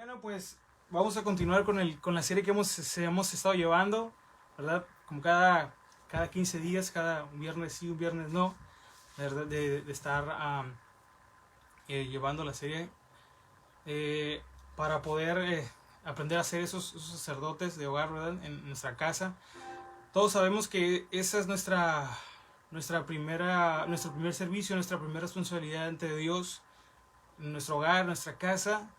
Bueno, pues vamos a continuar con la serie que hemos estado llevando, ¿verdad? Como cada 15 días, cada un viernes sí, un viernes no, ¿verdad? De estar llevando la serie para poder aprender a ser esos sacerdotes de hogar, ¿verdad? En nuestra casa. Todos sabemos que esa es nuestro primer servicio, nuestra primera responsabilidad ante Dios, en nuestro hogar, nuestra casa.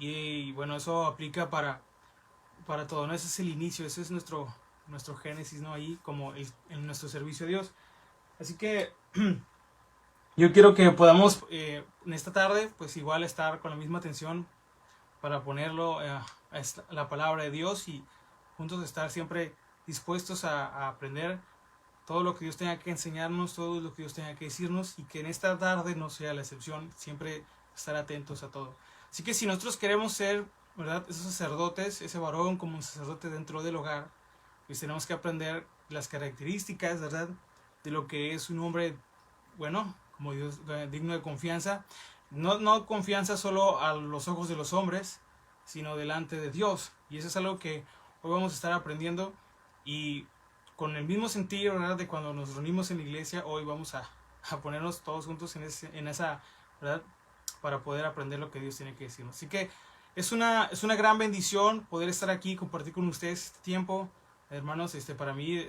Y bueno, eso aplica para todo, ¿no? Ese es el inicio, ese es nuestro génesis, ¿no? Ahí como en nuestro servicio a Dios. Así que yo quiero que podamos en esta tarde, pues igual estar con la misma atención para ponerlo a la palabra de Dios y juntos estar siempre dispuestos a aprender todo lo que Dios tenga que enseñarnos, todo lo que Dios tenga que decirnos, y que en esta tarde no sea la excepción, siempre estar atentos a todo. Así que si nosotros queremos ser, ¿verdad?, esos sacerdotes, ese varón como un sacerdote dentro del hogar, pues tenemos que aprender las características, ¿verdad?, de lo que es un hombre, bueno, como Dios, digno de confianza. No confianza solo a los ojos de los hombres, sino delante de Dios. Y eso es algo que hoy vamos a estar aprendiendo, y con el mismo sentido, ¿verdad?, de cuando nos reunimos en la iglesia, hoy vamos a ponernos todos juntos en esa, ¿verdad?, para poder aprender lo que Dios tiene que decirnos. Así que es una gran bendición poder estar aquí, compartir con ustedes este tiempo. Hermanos, para mí,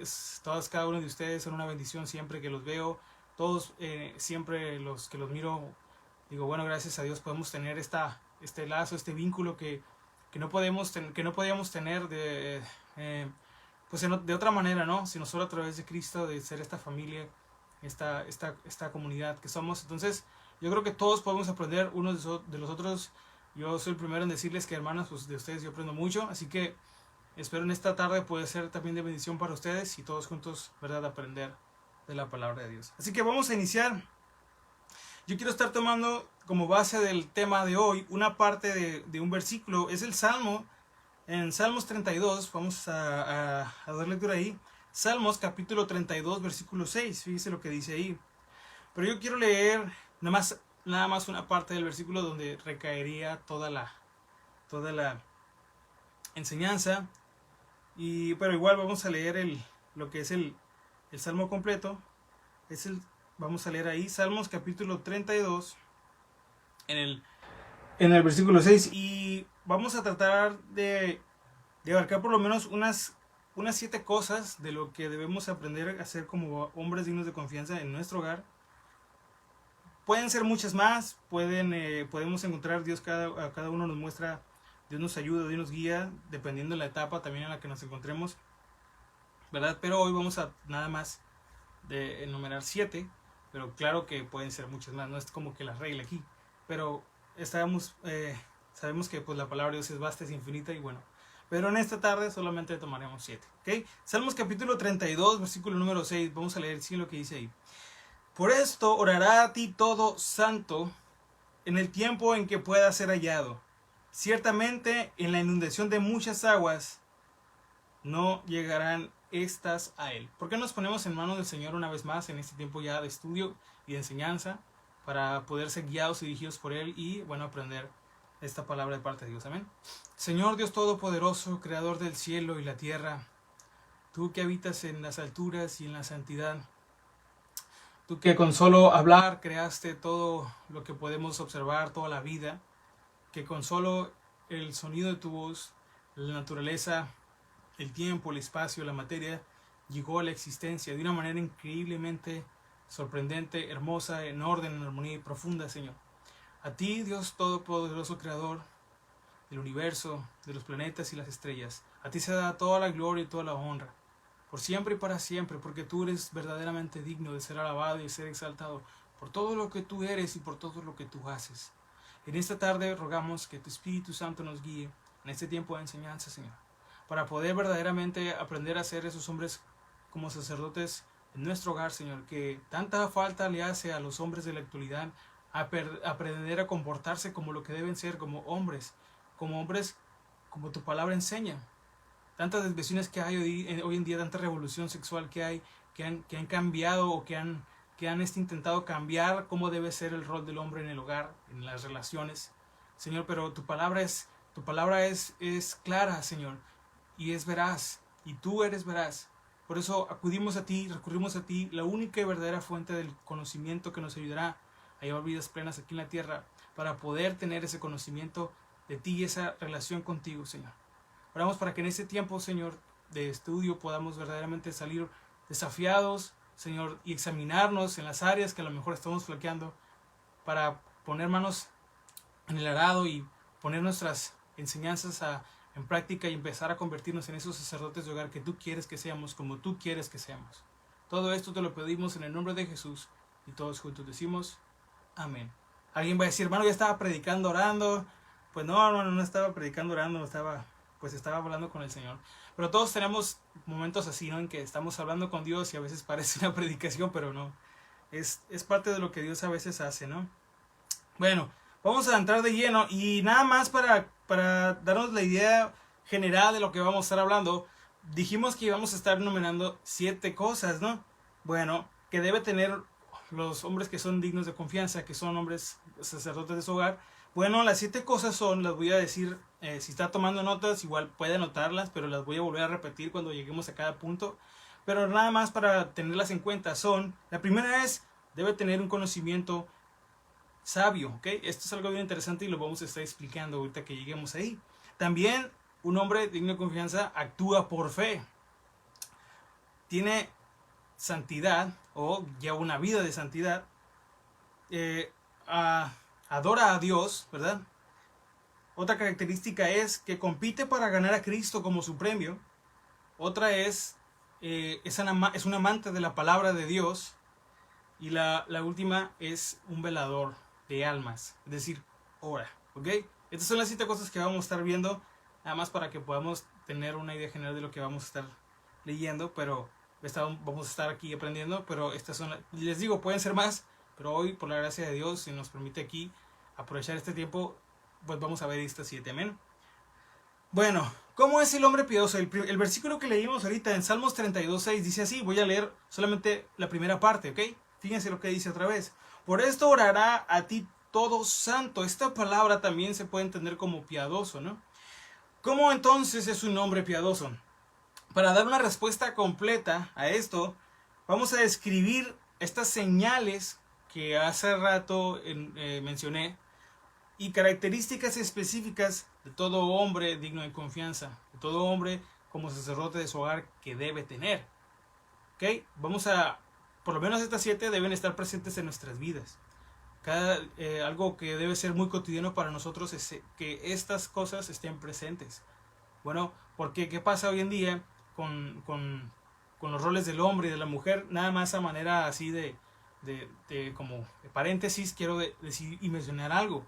cada uno de ustedes son una bendición siempre que los veo. Todos, siempre los que los miro, digo, bueno, gracias a Dios podemos tener este lazo, este vínculo que no podíamos tener pues de otra manera, ¿no? Sino solo a través de Cristo, de ser esta familia, esta comunidad que somos. Entonces, yo creo que todos podemos aprender unos de los otros. Yo soy el primero en decirles que, hermanos, pues de ustedes yo aprendo mucho. Así que espero en esta tarde puede ser también de bendición para ustedes y todos juntos, ¿verdad?, aprender de la palabra de Dios. Así que vamos a iniciar. Yo quiero estar tomando como base del tema de hoy una parte de un versículo. Es el Salmo. En Salmos 32, vamos a dar lectura ahí. Salmos capítulo 32, versículo 6. Fíjese lo que dice ahí. Pero yo quiero leer nada más una parte del versículo donde recaería toda la enseñanza. Pero igual vamos a leer lo que es el Salmo completo. Vamos a leer ahí Salmos capítulo 32 en el versículo 6, y vamos a tratar de abarcar por lo menos unas 7 cosas de lo que debemos aprender a hacer como hombres dignos de confianza en nuestro hogar. Pueden ser muchas más, podemos encontrar a cada uno nos muestra, Dios nos ayuda, Dios nos guía, dependiendo de la etapa también en la que nos encontremos, ¿verdad? Pero hoy vamos a nada más de enumerar 7, pero claro que pueden ser muchas más, no es como que la regla aquí, pero sabemos que pues la palabra de Dios es vasta, es infinita, y bueno, pero en esta tarde solamente tomaremos 7, ¿ok? Salmos capítulo 32, versículo número 6, vamos a leer lo que dice ahí. Por esto orará a ti todo santo en el tiempo en que pueda ser hallado. Ciertamente en la inundación de muchas aguas no llegarán estas a él. ¿Por qué nos ponemos en manos del Señor una vez más en este tiempo ya de estudio y de enseñanza, para poder ser guiados y dirigidos por Él y, bueno, aprender esta palabra de parte de Dios? Amén. Señor Dios Todopoderoso, Creador del cielo y la tierra, tú que habitas en las alturas y en la santidad, tú que con solo hablar creaste todo lo que podemos observar, toda la vida, que con solo el sonido de tu voz, la naturaleza, el tiempo, el espacio, la materia, llegó a la existencia de una manera increíblemente sorprendente, hermosa, en orden, en armonía y profunda, Señor. A ti, Dios Todopoderoso, Creador del universo, de los planetas y las estrellas, a ti se da toda la gloria y toda la honra, por siempre y para siempre, porque tú eres verdaderamente digno de ser alabado y de ser exaltado por todo lo que tú eres y por todo lo que tú haces. En esta tarde rogamos que tu Espíritu Santo nos guíe en este tiempo de enseñanza, Señor, para poder verdaderamente aprender a ser esos hombres como sacerdotes en nuestro hogar, Señor, que tanta falta le hace a los hombres de la actualidad aprender a comportarse como lo que deben ser, como hombres como tu palabra enseña. Tantas desviaciones que hay hoy en día, tanta revolución sexual que hay, que han cambiado o que han intentado cambiar cómo debe ser el rol del hombre en el hogar, en las relaciones, Señor. Pero tu palabra Tu palabra es clara, Señor, y es veraz, y tú eres veraz. Por eso acudimos a ti, recurrimos a ti, la única y verdadera fuente del conocimiento que nos ayudará a llevar vidas plenas aquí en la tierra, para poder tener ese conocimiento de ti y esa relación contigo, Señor. Oramos para que en este tiempo, Señor, de estudio podamos verdaderamente salir desafiados, Señor, y examinarnos en las áreas que a lo mejor estamos flaqueando, para poner manos en el arado y poner nuestras enseñanzas en práctica y empezar a convertirnos en esos sacerdotes de hogar que tú quieres que seamos, como tú quieres que seamos. Todo esto te lo pedimos en el nombre de Jesús, y todos juntos decimos amén. Alguien va a decir, hermano, ya estaba predicando orando. Pues no estaba predicando orando, estaba hablando con el Señor. Pero todos tenemos momentos así, ¿no? En que estamos hablando con Dios y a veces parece una predicación, pero no. Es parte de lo que Dios a veces hace, ¿no? Bueno, vamos a entrar de lleno y nada más para darnos la idea general de lo que vamos a estar hablando. Dijimos que íbamos a estar enumerando 7 cosas, ¿no? Bueno, que debe tener los hombres que son dignos de confianza, que son hombres sacerdotes de su hogar. Bueno, las 7 cosas son, las voy a decir, si está tomando notas, igual puede anotarlas, pero las voy a volver a repetir cuando lleguemos a cada punto. Pero nada más para tenerlas en cuenta son, la primera es, debe tener un conocimiento sabio, ¿ok? Esto es algo bien interesante y lo vamos a estar explicando ahorita que lleguemos ahí. También, un hombre digno de confianza actúa por fe. Tiene santidad o lleva una vida de santidad. Adora a Dios, ¿verdad? Otra característica es que compite para ganar a Cristo como su premio. Otra es un amante de la palabra de Dios. Y la última es un velador de almas, es decir, ora, ¿ok? Estas son las 7 cosas que vamos a estar viendo, nada más para que podamos tener una idea general de lo que vamos a estar leyendo, pero vamos a estar aquí aprendiendo, pero estas son, les digo, pueden ser más, pero hoy, por la gracia de Dios, si nos permite aquí aprovechar este tiempo, pues vamos a ver estas 7, amén. Bueno, ¿cómo es el hombre piadoso? El versículo que leímos ahorita en Salmos 32:6 dice así, voy a leer solamente la primera parte, ¿ok? Fíjense lo que dice otra vez. Por esto orará a ti todo santo. Esta palabra también se puede entender como piadoso, ¿no? ¿Cómo entonces es un hombre piadoso? Para dar una respuesta completa a esto, vamos a describir estas señales que hace rato mencioné y características específicas de todo hombre digno de confianza, de todo hombre como sacerdote de su hogar que debe tener. ¿Ok? Por lo menos estas 7 deben estar presentes en nuestras vidas. Algo que debe ser muy cotidiano para nosotros es que estas cosas estén presentes. Bueno, porque ¿qué pasa hoy en día con los roles del hombre y de la mujer? Nada más a manera así como de paréntesis, quiero decir y mencionar algo.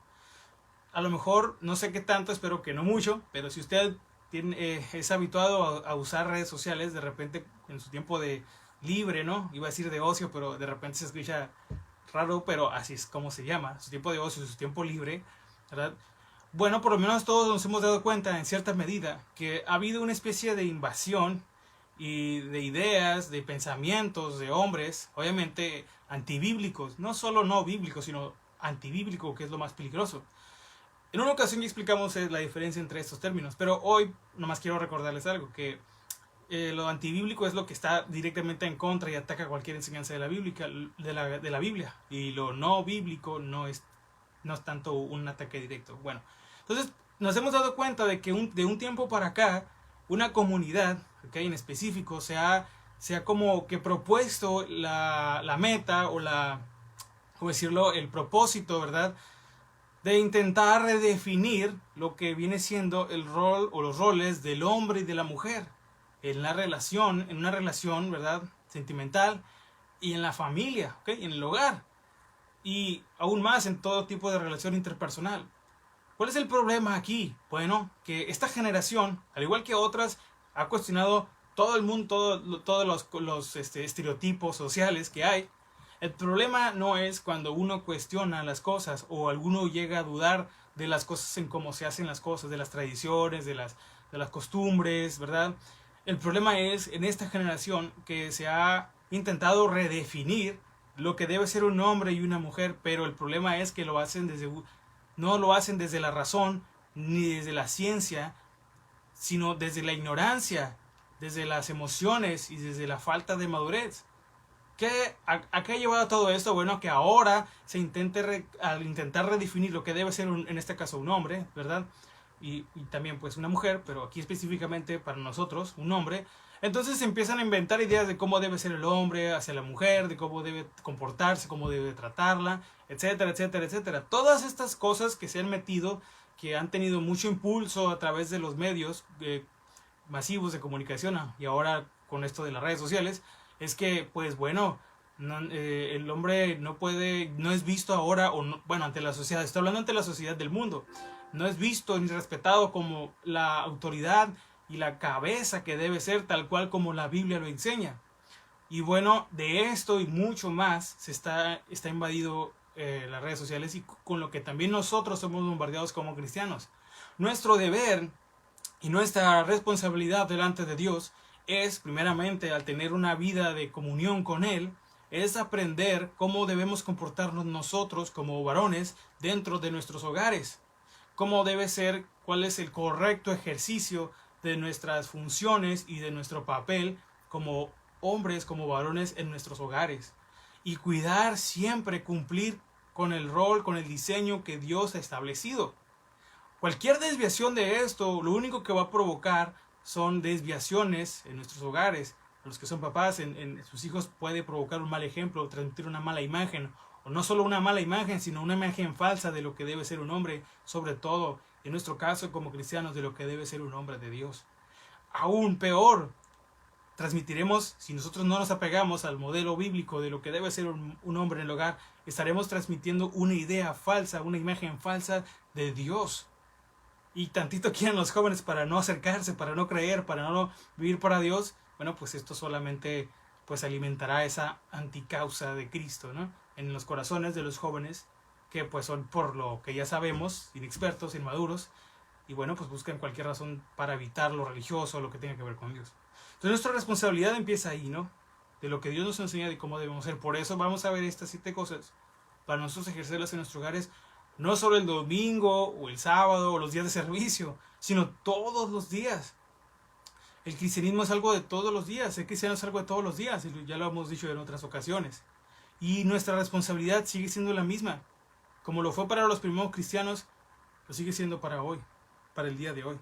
A lo mejor, no sé qué tanto, espero que no mucho, pero si usted es habituado a usar redes sociales, de repente en su tiempo de libre, ¿no? Iba a decir de ocio, pero de repente se escucha raro, pero así es como se llama, su tiempo de ocio, su tiempo libre, ¿verdad? Bueno, por lo menos todos nos hemos dado cuenta en cierta medida que ha habido una especie de invasión y de ideas, de pensamientos de hombres, obviamente antibíblicos, no solo no bíblicos, sino antibíblico, que es lo más peligroso. En una ocasión ya explicamos la diferencia entre estos términos, pero hoy nomás quiero recordarles algo, que lo antibíblico es lo que está directamente en contra y ataca cualquier enseñanza de la Biblia, y lo no bíblico no es tanto un ataque directo. Bueno, entonces nos hemos dado cuenta de que de un tiempo para acá una comunidad, ¿okay?, en específico se ha como que propuesto la meta o ¿cómo decirlo?, el propósito, ¿verdad?, de intentar redefinir lo que viene siendo el rol o los roles del hombre y de la mujer en una relación, ¿verdad?, sentimental, y en la familia, ¿okay?, en el hogar, y aún más en todo tipo de relación interpersonal. ¿Cuál es el problema aquí? Bueno, que esta generación, al igual que otras, ha cuestionado todo el mundo, todos los estereotipos sociales que hay. El problema no es cuando uno cuestiona las cosas o alguno llega a dudar de las cosas en cómo se hacen las cosas, de las tradiciones, de las costumbres, ¿verdad? El problema es en esta generación que se ha intentado redefinir lo que debe ser un hombre y una mujer, pero el problema es que no lo hacen desde la razón, ni desde la ciencia, sino desde la ignorancia, desde las emociones y desde la falta de madurez. ¿A qué ha llevado todo esto? Bueno, que ahora se intente al intentar redefinir lo que debe ser en este caso un hombre, ¿verdad? Y también pues una mujer, pero aquí específicamente para nosotros, un hombre. Entonces se empiezan a inventar ideas de cómo debe ser el hombre hacia la mujer, de cómo debe comportarse, cómo debe tratarla, etcétera, etcétera, etcétera. Todas estas cosas que se han metido, que han tenido mucho impulso a través de los medios masivos de comunicación y ahora con esto de las redes sociales, es que pues bueno, el hombre no puede, no es visto ahora, o no, bueno, ante la sociedad, estoy hablando ante la sociedad del mundo, no es visto ni respetado como la autoridad y la cabeza que debe ser, tal cual como la Biblia lo enseña. Y bueno, de esto y mucho más está invadido las redes sociales, y con lo que también nosotros somos bombardeados como cristianos. Nuestro deber y nuestra responsabilidad delante de Dios es, primeramente, al tener una vida de comunión con Él, es aprender cómo debemos comportarnos nosotros como varones dentro de nuestros hogares. Cómo debe ser, cuál es el correcto ejercicio de nuestras funciones y de nuestro papel como hombres, como varones en nuestros hogares. Y cuidar siempre, cumplir con el rol, con el diseño que Dios ha establecido. Cualquier desviación de esto, lo único que va a provocar son desviaciones en nuestros hogares. Los que son papás, en sus hijos puede provocar un mal ejemplo, transmitir una mala imagen, o no solo una mala imagen, sino una imagen falsa de lo que debe ser un hombre, sobre todo, en nuestro caso como cristianos, de lo que debe ser un hombre de Dios. Aún peor, transmitiremos, si nosotros no nos apegamos al modelo bíblico de lo que debe ser un hombre en el hogar, estaremos transmitiendo una idea falsa, una imagen falsa de Dios. Y tantito quieren los jóvenes para no acercarse, para no creer, para no vivir para Dios. Bueno, pues esto solamente pues alimentará esa anticausa de Cristo, ¿no? En los corazones de los jóvenes, que pues son, por lo que ya sabemos, inexpertos, inmaduros, y bueno, pues buscan cualquier razón para evitar lo religioso, lo que tenga que ver con Dios. Entonces nuestra responsabilidad empieza ahí, ¿no? De lo que Dios nos enseña de cómo debemos ser. Por eso vamos a ver estas 7 cosas para nosotros ejercerlas en nuestros hogares, no solo el domingo o el sábado o los días de servicio, sino todos los días. El cristianismo es algo de todos los días, el cristiano es algo de todos los días, y ya lo hemos dicho en otras ocasiones. Y nuestra responsabilidad sigue siendo la misma. Como lo fue para los primeros cristianos, lo sigue siendo para hoy, para el día de hoy.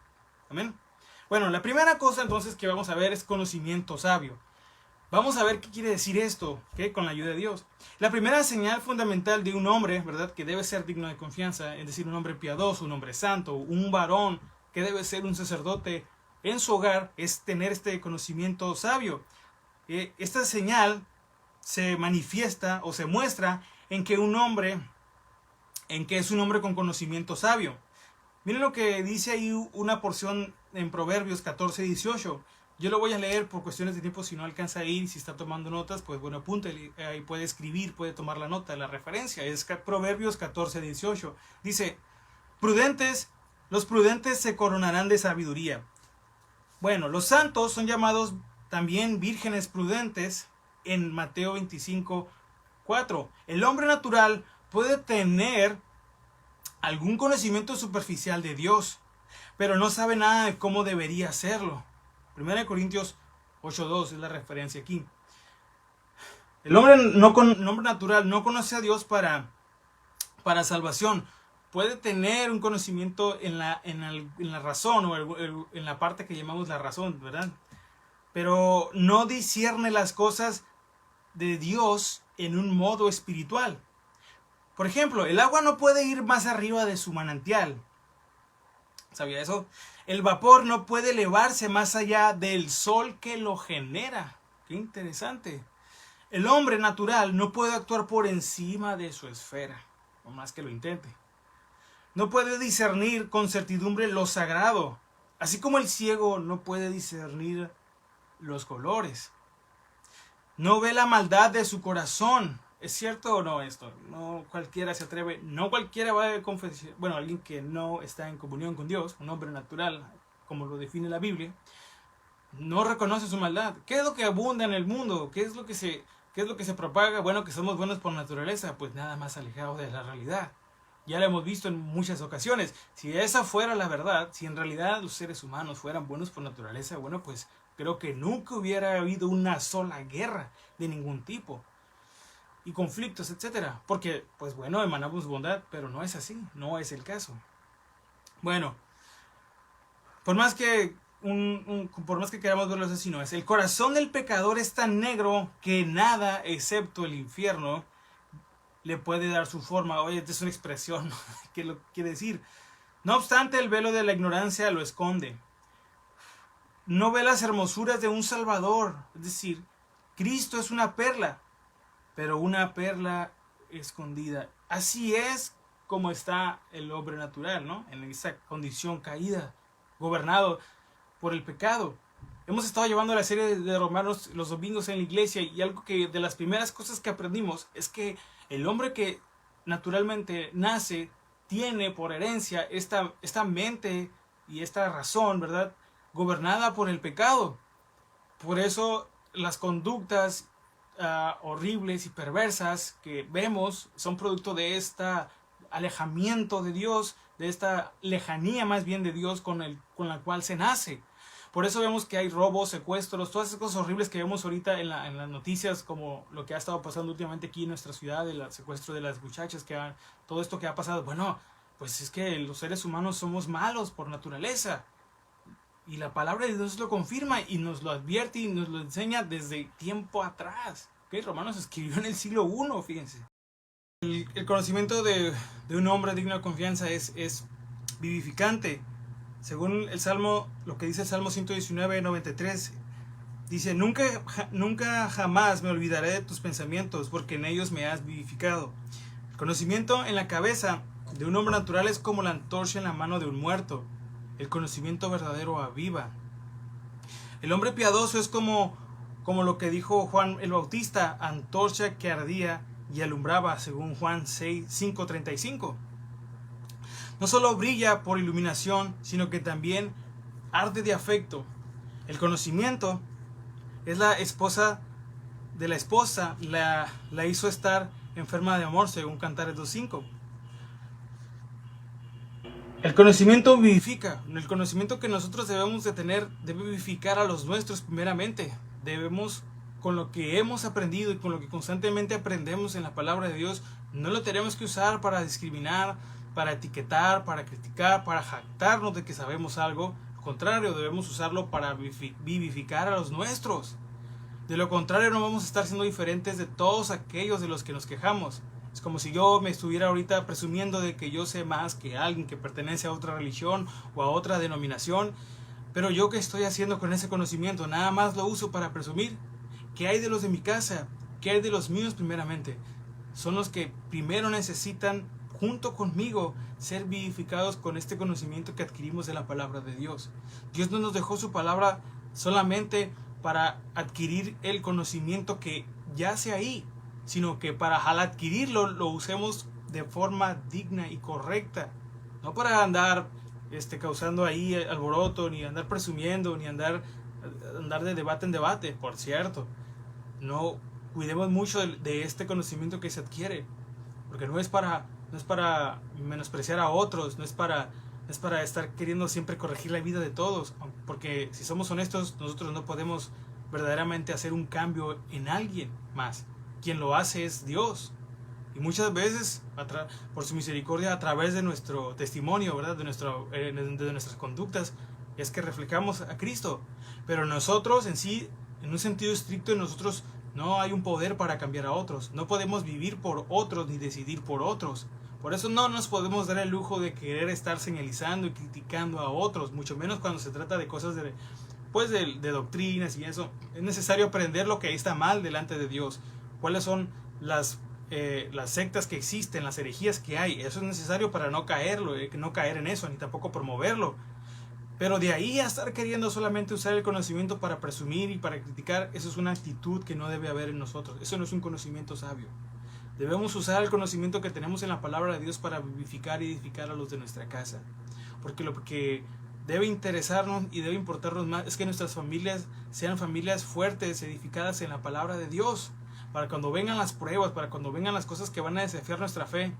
Amén. Bueno, la primera cosa entonces que vamos a ver es conocimiento sabio. Vamos a ver qué quiere decir esto, ¿okay? Con la ayuda de Dios. La primera señal fundamental de un hombre, ¿verdad?, que debe ser digno de confianza, es decir, un hombre piadoso, un hombre santo, un varón que debe ser un sacerdote en su hogar, es tener este conocimiento sabio. Esta señal se manifiesta o se muestra en que es un hombre con conocimiento sabio. Miren lo que dice ahí una porción en Proverbios 14:18. Yo lo voy a leer por cuestiones de tiempo, si no alcanza a ir, si está tomando notas, pues bueno, apúntale, ahí puede escribir, puede tomar la nota, la referencia, es Proverbios 14:18. Dice, los prudentes se coronarán de sabiduría. Bueno, los santos son llamados también vírgenes prudentes en Mateo 25:4. El hombre natural puede tener algún conocimiento superficial de Dios, pero no sabe nada de cómo debería hacerlo. 1 Corintios 8:2 es la referencia aquí. El hombre natural no conoce a Dios para salvación. Puede tener un conocimiento en la razón, o en la parte que llamamos la razón, ¿verdad? Pero no discierne las cosas de Dios en un modo espiritual. Por ejemplo, el agua no puede ir más arriba de su manantial. ¿Sabía eso? El vapor no puede elevarse más allá del sol que lo genera. Qué interesante. El hombre natural no puede actuar por encima de su esfera, por más que lo intente. No puede discernir con certidumbre lo sagrado, así como el ciego no puede discernir los colores. No ve la maldad de su corazón. ¿Es cierto o no esto? No cualquiera se atreve, no cualquiera va a confesar. Bueno, alguien que no está en comunión con Dios, un hombre natural, como lo define la Biblia, no reconoce su maldad. ¿Qué es lo que abunda en el mundo? ¿Qué es lo que se propaga? Bueno, que somos buenos por naturaleza, pues nada más alejado de la realidad. Ya lo hemos visto en muchas ocasiones. Si esa fuera la verdad, si en realidad los seres humanos fueran buenos por naturaleza, bueno, pues creo que nunca hubiera habido una sola guerra de ningún tipo y conflictos, etcétera. Porque, pues bueno, emanamos bondad, pero no es así, no es el caso. Bueno, por más que por más que queramos verlo así, no es. El corazón del pecador es tan negro que nada, excepto el infierno, le puede dar su forma. Oye, esta es una expresión, ¿no? ¿Qué lo quiere decir? No obstante, el velo de la ignorancia lo esconde. No ve las hermosuras de un Salvador. Es decir, Cristo es una perla, pero una perla escondida. Así es como está el hombre natural, ¿no? En esa condición caída, gobernado por el pecado. Hemos estado llevando la serie de Romanos los domingos en la iglesia y algo que de las primeras cosas que aprendimos es que el hombre que naturalmente nace tiene por herencia esta mente y esta razón, ¿verdad? Gobernada por el pecado. Por eso las conductas horribles y perversas que vemos son producto de este alejamiento de Dios, de esta lejanía más bien de Dios con la cual se nace. Por eso vemos que hay robos, secuestros, todas esas cosas horribles que vemos ahorita en las noticias, como lo que ha estado pasando últimamente aquí en nuestra ciudad, el secuestro de las muchachas, todo esto que ha pasado. Bueno, pues es que los seres humanos somos malos por naturaleza. Y la palabra de Dios lo confirma y nos lo advierte y nos lo enseña desde tiempo atrás. ¿Okay? Romanos escribió en el siglo I, fíjense. El conocimiento de un hombre digno de confianza es vivificante. Según el Salmo, lo que dice el Salmo 119, 93, dice, nunca jamás me olvidaré de tus pensamientos, porque en ellos me has vivificado. El conocimiento en la cabeza de un hombre natural es como la antorcha en la mano de un muerto. El conocimiento verdadero aviva. El hombre piadoso es como lo que dijo Juan el Bautista, antorcha que ardía y alumbraba, según Juan 5:35. No solo brilla por iluminación, sino que también arde de afecto. El conocimiento es la esposa de la esposa, la hizo estar enferma de amor, según Cantares 2:5. El conocimiento vivifica. El conocimiento que nosotros debemos de tener debe vivificar a los nuestros primeramente. Debemos, con lo que hemos aprendido y con lo que constantemente aprendemos en la palabra de Dios, no lo tenemos que usar para discriminar, para etiquetar, para criticar, para jactarnos de que sabemos algo. Al contrario, debemos usarlo para vivificar a los nuestros. De lo contrario, no vamos a estar siendo diferentes de todos aquellos de los que nos quejamos. Es como si yo me estuviera ahorita presumiendo de que yo sé más que alguien que pertenece a otra religión o a otra denominación. Pero yo, ¿qué estoy haciendo con ese conocimiento? Nada más lo uso para presumir. ¿Qué hay de los de mi casa? ¿Qué hay de los míos primeramente? Son los que primero necesitan, junto conmigo, ser vivificados con este conocimiento que adquirimos de la palabra de Dios. Dios no nos dejó su palabra solamente para adquirir el conocimiento que yace ahí, sino que para al adquirirlo lo usemos de forma digna y correcta, no para andar causando ahí alboroto, ni andar presumiendo, ni andar de debate en debate. Por cierto, no cuidemos mucho de este conocimiento que se adquiere, porque no es para menospreciar a otros, no es para estar queriendo siempre corregir la vida de todos, porque si somos honestos, nosotros no podemos verdaderamente hacer un cambio en alguien más. Quien lo hace es Dios. Y muchas veces, por su misericordia, a través de nuestro testimonio, ¿verdad? De nuestras conductas, es que reflejamos a Cristo. Pero nosotros en sí, en un sentido estricto, en nosotros no hay un poder para cambiar a otros. No podemos vivir por otros ni decidir por otros. Por eso no nos podemos dar el lujo de querer estar señalizando y criticando a otros, mucho menos cuando se trata de cosas de doctrinas y eso. Es necesario aprender lo que está mal delante de Dios. Cuáles son las sectas que existen, las herejías que hay. Eso es necesario para no caer en eso, ni tampoco promoverlo. Pero de ahí a estar queriendo solamente usar el conocimiento para presumir y para criticar, eso es una actitud que no debe haber en nosotros. Eso no es un conocimiento sabio. Debemos usar el conocimiento que tenemos en la palabra de Dios para vivificar y edificar a los de nuestra casa. Porque lo que debe interesarnos y debe importarnos más es que nuestras familias sean familias fuertes, edificadas en la palabra de Dios. Para cuando vengan las pruebas, para cuando vengan las cosas que van a desafiar nuestra fe,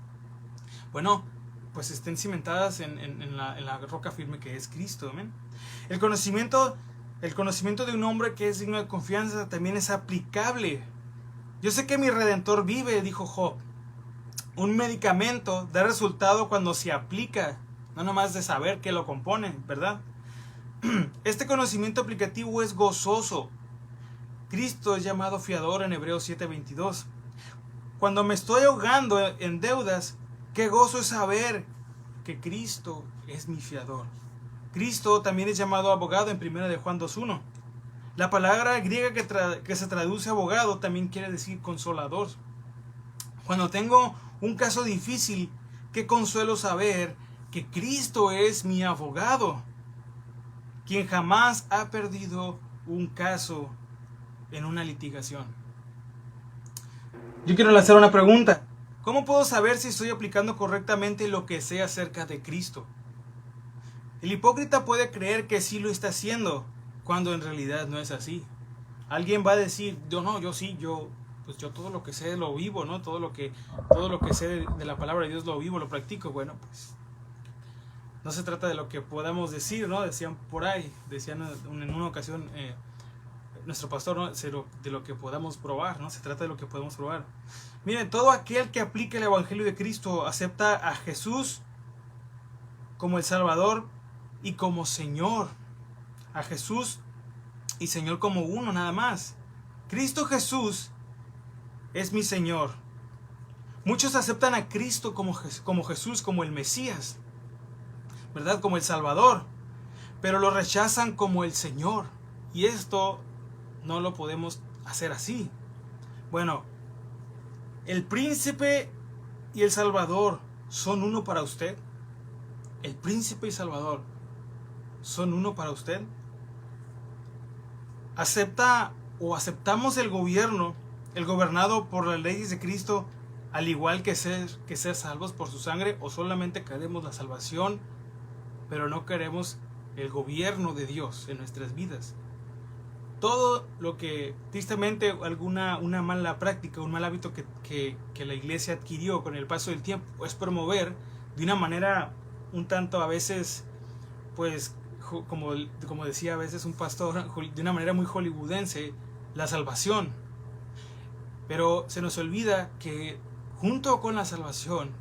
bueno, pues estén cimentadas en la roca firme que es Cristo. ¿Amén? El conocimiento de un hombre que es digno de confianza también es aplicable. Yo sé que mi Redentor vive, dijo Job. Un medicamento da resultado cuando se aplica, no nomás de saber que lo compone, ¿verdad? Este conocimiento aplicativo es gozoso. Cristo es llamado fiador en Hebreos 7:22. Cuando me estoy ahogando en deudas, qué gozo es saber que Cristo es mi fiador. Cristo también es llamado abogado en 1 de Juan 2:1. La palabra griega que se traduce abogado también quiere decir consolador. Cuando tengo un caso difícil, qué consuelo saber que Cristo es mi abogado, quien jamás ha perdido un caso en una litigación. Yo quiero lanzar una pregunta. ¿Cómo puedo saber si estoy aplicando correctamente lo que sé acerca de Cristo? El hipócrita puede creer que sí lo está haciendo, cuando en realidad no es así. Alguien va a decir, yo todo lo que sé lo vivo, ¿no? Todo lo que sé de la palabra de Dios lo vivo, lo practico. Bueno, pues no se trata de lo que podamos decir, ¿no? Decían en una ocasión nuestro pastor, ¿no? De lo que podamos probar, ¿no? Se trata de lo que podemos probar. Miren, todo aquel que aplique el Evangelio de Cristo acepta a Jesús como el Salvador y como Señor. A Jesús y Señor como uno, nada más. Cristo Jesús es mi Señor. Muchos aceptan a Cristo como Jesús, como el Mesías, ¿verdad? Como el Salvador, pero lo rechazan como el Señor. Y esto no lo podemos hacer así. Bueno, el príncipe y el Salvador son uno para usted. El príncipe y Salvador son uno para usted. Aceptamos el gobernado por las leyes de Cristo, al igual que ser salvos por su sangre, o solamente queremos la salvación, pero no queremos el gobierno de Dios en nuestras vidas. Todo lo que tristemente una mala práctica, un mal hábito que la iglesia adquirió con el paso del tiempo es promover de una manera un tanto a veces, pues como decía a veces un pastor, de una manera muy hollywoodense, la salvación. Pero se nos olvida que junto con la salvación,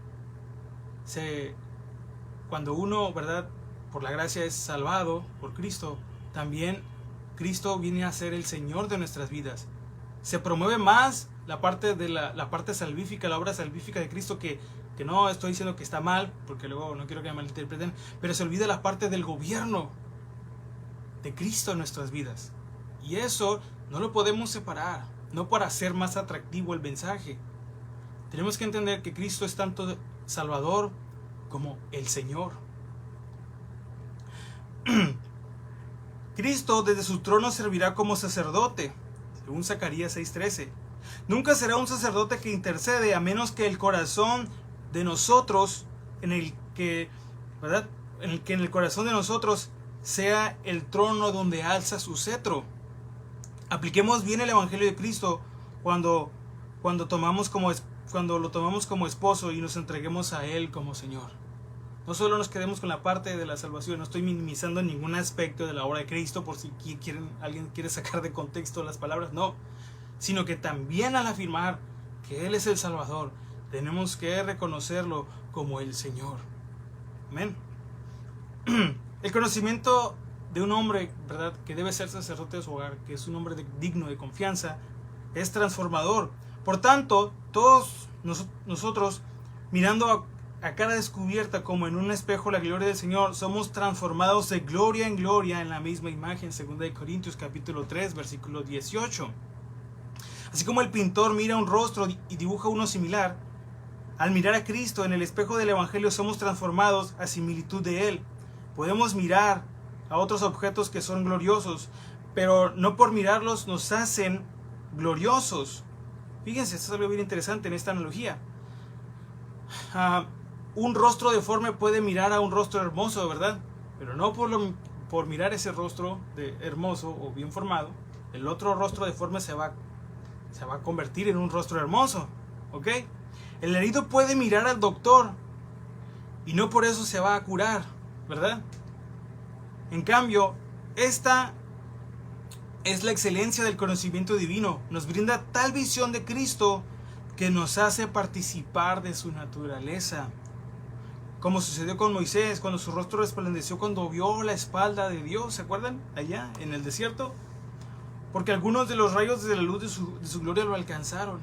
cuando uno, ¿verdad?, por la gracia es salvado por Cristo, también Cristo viene a ser el Señor de nuestras vidas. Se promueve más la parte salvífica, la obra salvífica de Cristo, que no estoy diciendo que está mal, porque luego no quiero que me malinterpreten, pero se olvida la parte del gobierno de Cristo en nuestras vidas. Y eso no lo podemos separar, no para hacer más atractivo el mensaje. Tenemos que entender que Cristo es tanto Salvador como el Señor. Cristo desde su trono servirá como sacerdote, según Zacarías 6:13. Nunca será un sacerdote que intercede, a menos que el corazón de nosotros, en el corazón de nosotros sea el trono donde alza su cetro. Apliquemos bien el Evangelio de Cristo cuando lo tomamos como esposo y nos entreguemos a Él como Señor. No solo nos quedemos con la parte de la salvación. No estoy minimizando ningún aspecto de la obra de Cristo por si alguien quiere sacar de contexto las palabras, no, sino que también al afirmar que Él es el Salvador, tenemos que reconocerlo como el Señor. Amén. El conocimiento de un hombre, ¿verdad?, que debe ser sacerdote de su hogar, que es un hombre digno de confianza, es transformador. Por tanto, todos nosotros, mirando a cara descubierta como en un espejo la gloria del Señor, somos transformados de gloria en gloria en la misma imagen, 2 Corintios capítulo 3, versículo 18. Así como el pintor mira un rostro y dibuja uno similar, al mirar a Cristo en el espejo del Evangelio somos transformados a similitud de Él. Podemos mirar a otros objetos que son gloriosos, pero no por mirarlos nos hacen gloriosos. Fíjense, esto es algo bien interesante en esta analogía. Un rostro deforme puede mirar a un rostro hermoso, ¿verdad? Pero no por mirar ese rostro hermoso o bien formado, el otro rostro deforme se va a convertir en un rostro hermoso, ¿ok? El herido puede mirar al doctor y no por eso se va a curar, ¿verdad? En cambio, esta es la excelencia del conocimiento divino. Nos brinda tal visión de Cristo que nos hace participar de su naturaleza. Como sucedió con Moisés, cuando su rostro resplandeció cuando vio la espalda de Dios, ¿se acuerdan? Allá en el desierto. Porque algunos de los rayos de la luz de su gloria lo alcanzaron.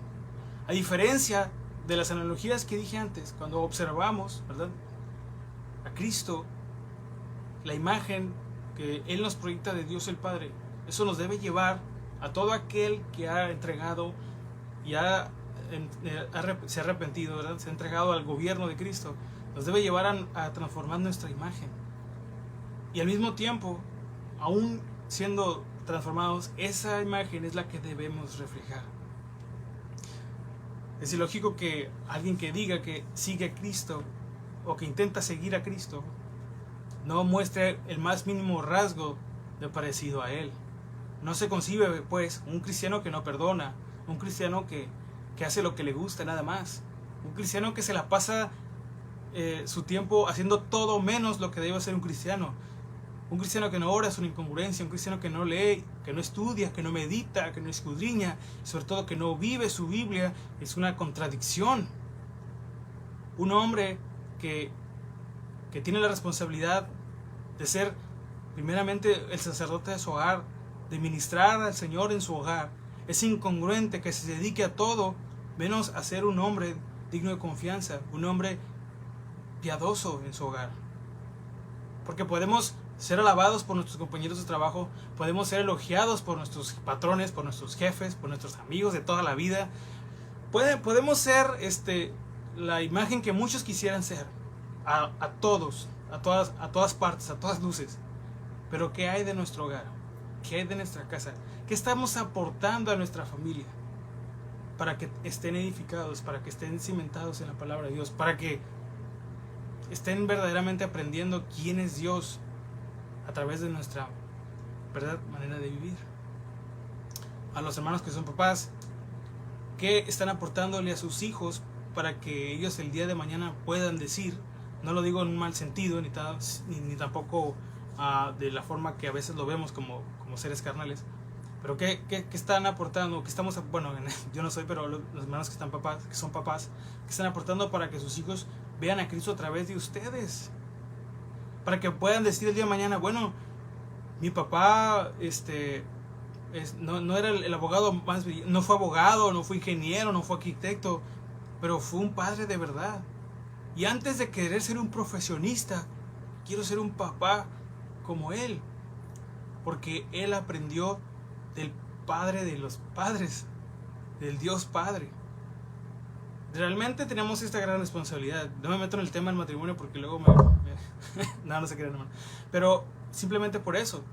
A diferencia de las analogías que dije antes, cuando observamos, ¿verdad?, a Cristo, la imagen que Él nos proyecta de Dios el Padre, eso nos debe llevar a todo aquel que ha entregado y se ha arrepentido, ¿verdad?, se ha entregado al gobierno de Cristo. Nos debe llevar a transformar nuestra imagen. Y al mismo tiempo, aún siendo transformados, esa imagen es la que debemos reflejar. Es ilógico que alguien que diga que sigue a Cristo o que intenta seguir a Cristo no muestre el más mínimo rasgo de parecido a Él. No se concibe, pues, un cristiano que no perdona, un cristiano que hace lo que le gusta nada más, un cristiano que se la pasa su tiempo haciendo todo menos lo que debe hacer un cristiano. Un cristiano que no ora es una incongruencia, un cristiano que no lee, que no estudia, que no medita, que no escudriña, y sobre todo que no vive su Biblia, es una contradicción. Un hombre que tiene la responsabilidad de ser primeramente el sacerdote de su hogar, de ministrar al Señor en su hogar, es incongruente que se dedique a todo menos a ser un hombre digno de confianza, un hombre piadoso en su hogar. Porque podemos ser alabados por nuestros compañeros de trabajo, podemos ser elogiados por nuestros patrones, por nuestros jefes, por nuestros amigos de toda la vida. Podemos ser la imagen que muchos quisieran ser, a todos, a todas partes, a todas luces. Pero ¿qué hay de nuestro hogar? ¿Qué hay de nuestra casa? ¿Qué estamos aportando a nuestra familia? Para que estén edificados, para que estén cimentados en la palabra de Dios, para que estén verdaderamente aprendiendo quién es Dios a través de nuestra, ¿verdad?, manera de vivir. A los hermanos que son papás, ¿qué están aportándole a sus hijos para que ellos el día de mañana puedan decir, no lo digo en un mal sentido, ni tampoco de la forma que a veces lo vemos como seres carnales, pero ¿qué están aportando? ¿Qué estamos, bueno, yo no soy, pero los hermanos que son papás, ¿qué están aportando para que sus hijos vean a Cristo a través de ustedes? Para que puedan decir el día de mañana, bueno, mi papá no era el abogado más brillante, no fue abogado, no fue ingeniero, no fue arquitecto, pero fue un padre de verdad. Y antes de querer ser un profesionista, quiero ser un papá como él, porque él aprendió del Padre de los padres, del Dios Padre. Realmente tenemos esta gran responsabilidad. No me meto en el tema del matrimonio porque luego no se crean, hermano. Pero simplemente por eso.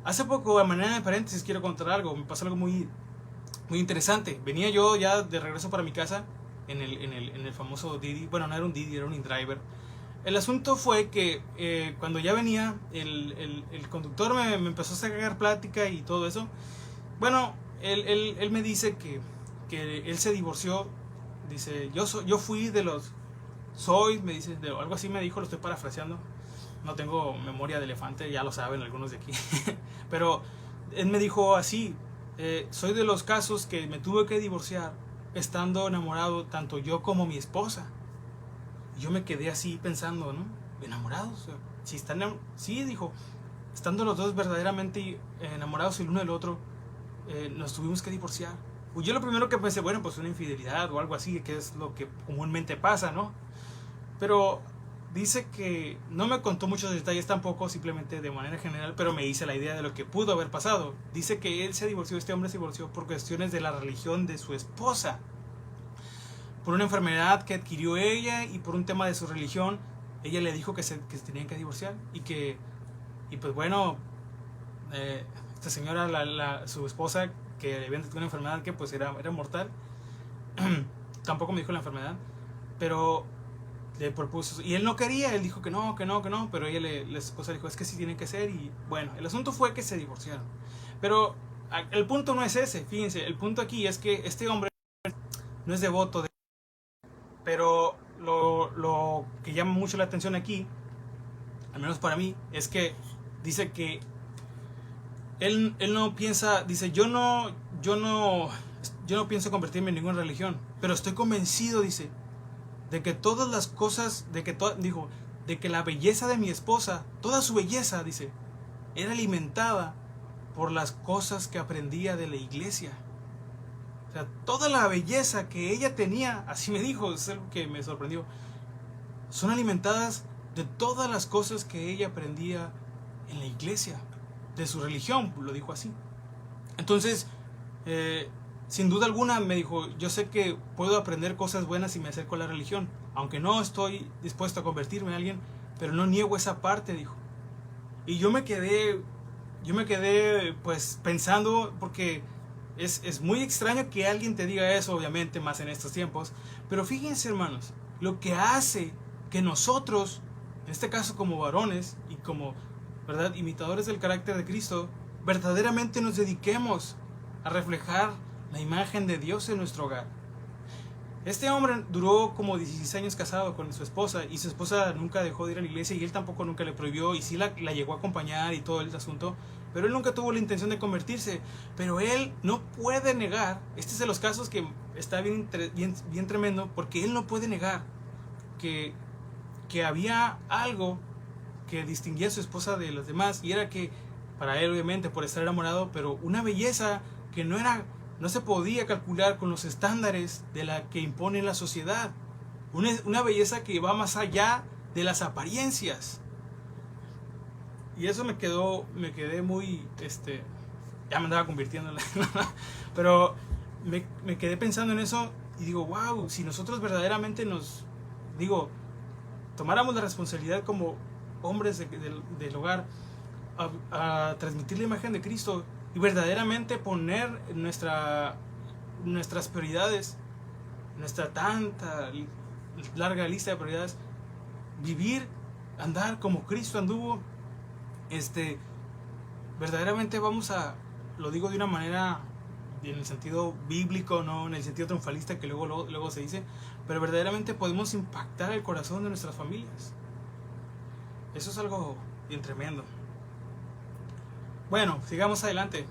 Hace poco, a manera de paréntesis, quiero contar algo. Me pasó algo muy, muy interesante. Venía yo ya de regreso para mi casa en el famoso Didi. Bueno, no era un Didi, era un InDriver. El asunto fue que cuando ya venía, el conductor me empezó a sacar plática y todo eso. Bueno, él me dice que él se divorció. Dice, yo fui de los... me dice, algo así me dijo, lo estoy parafraseando. No tengo memoria de elefante, ya lo saben algunos de aquí. Pero él me dijo así, soy de los casos que me tuve que divorciar estando enamorado tanto yo como mi esposa. Y yo me quedé así pensando, ¿no? ¿Enamorados? Si están, sí, dijo, estando los dos verdaderamente enamorados el uno del otro, nos tuvimos que divorciar. Pues yo lo primero que pensé, bueno, pues una infidelidad o algo así, que es lo que comúnmente pasa, ¿no? Pero dice que no me contó muchos detalles tampoco, simplemente de manera general, pero me hice la idea de lo que pudo haber pasado. Dice que él se divorció, este hombre se divorció por cuestiones de la religión de su esposa, por una enfermedad que adquirió ella y por un tema de su religión. Ella le dijo que se tenían que divorciar y pues bueno, esta señora, su esposa, que había tenido una enfermedad que pues era mortal, tampoco me dijo la enfermedad, pero le propuso, y él no quería, él dijo que no, pero ella, la esposa dijo, es que sí tiene que ser, y bueno, el asunto fue que se divorciaron. Pero el punto no es ese, fíjense, el punto aquí es que este hombre no es devoto de... Pero lo que llama mucho la atención aquí, al menos para mí, es que dice que él no piensa, dice, yo no pienso convertirme en ninguna religión, pero estoy convencido, dice, de que todas las cosas, de que la belleza de mi esposa, toda su belleza, dice, era alimentada por las cosas que aprendía de la iglesia. O sea, toda la belleza que ella tenía, así me dijo, es algo que me sorprendió, son alimentadas de todas las cosas que ella aprendía en la iglesia, de su religión, lo dijo así. Entonces, sin duda alguna me dijo, yo sé que puedo aprender cosas buenas si me acerco a la religión, aunque no estoy dispuesto a convertirme en alguien, pero no niego esa parte, dijo. Y yo me quedé pues pensando, porque es muy extraño que alguien te diga eso, obviamente, más en estos tiempos, pero fíjense, hermanos, lo que hace que nosotros, en este caso como varones y como, ¿verdad?, imitadores del carácter de Cristo, verdaderamente nos dediquemos a reflejar la imagen de Dios en nuestro hogar. Este hombre duró como 16 años casado con su esposa, y su esposa nunca dejó de ir a la iglesia, y él tampoco nunca le prohibió, y sí la llegó a acompañar y todo el asunto, pero él nunca tuvo la intención de convertirse. Pero él no puede negar, este es de los casos que está bien tremendo, porque él no puede negar que había algo que distinguía a su esposa de las demás, y era que, para él obviamente por estar enamorado, pero una belleza que no se podía calcular con los estándares de la que impone la sociedad, una belleza que va más allá de las apariencias. Y eso me quedé muy, ya me andaba convirtiendo en pero me quedé pensando en eso, y digo, wow, si nosotros verdaderamente tomáramos la responsabilidad como hombres del hogar a transmitir la imagen de Cristo, y verdaderamente poner nuestras prioridades, nuestra tanta larga lista de prioridades, andar como Cristo anduvo, verdaderamente lo digo de una manera en el sentido bíblico, no en el sentido triunfalista que luego se dice, pero verdaderamente podemos impactar el corazón de nuestras familias. Eso es algo bien tremendo. Bueno, sigamos adelante.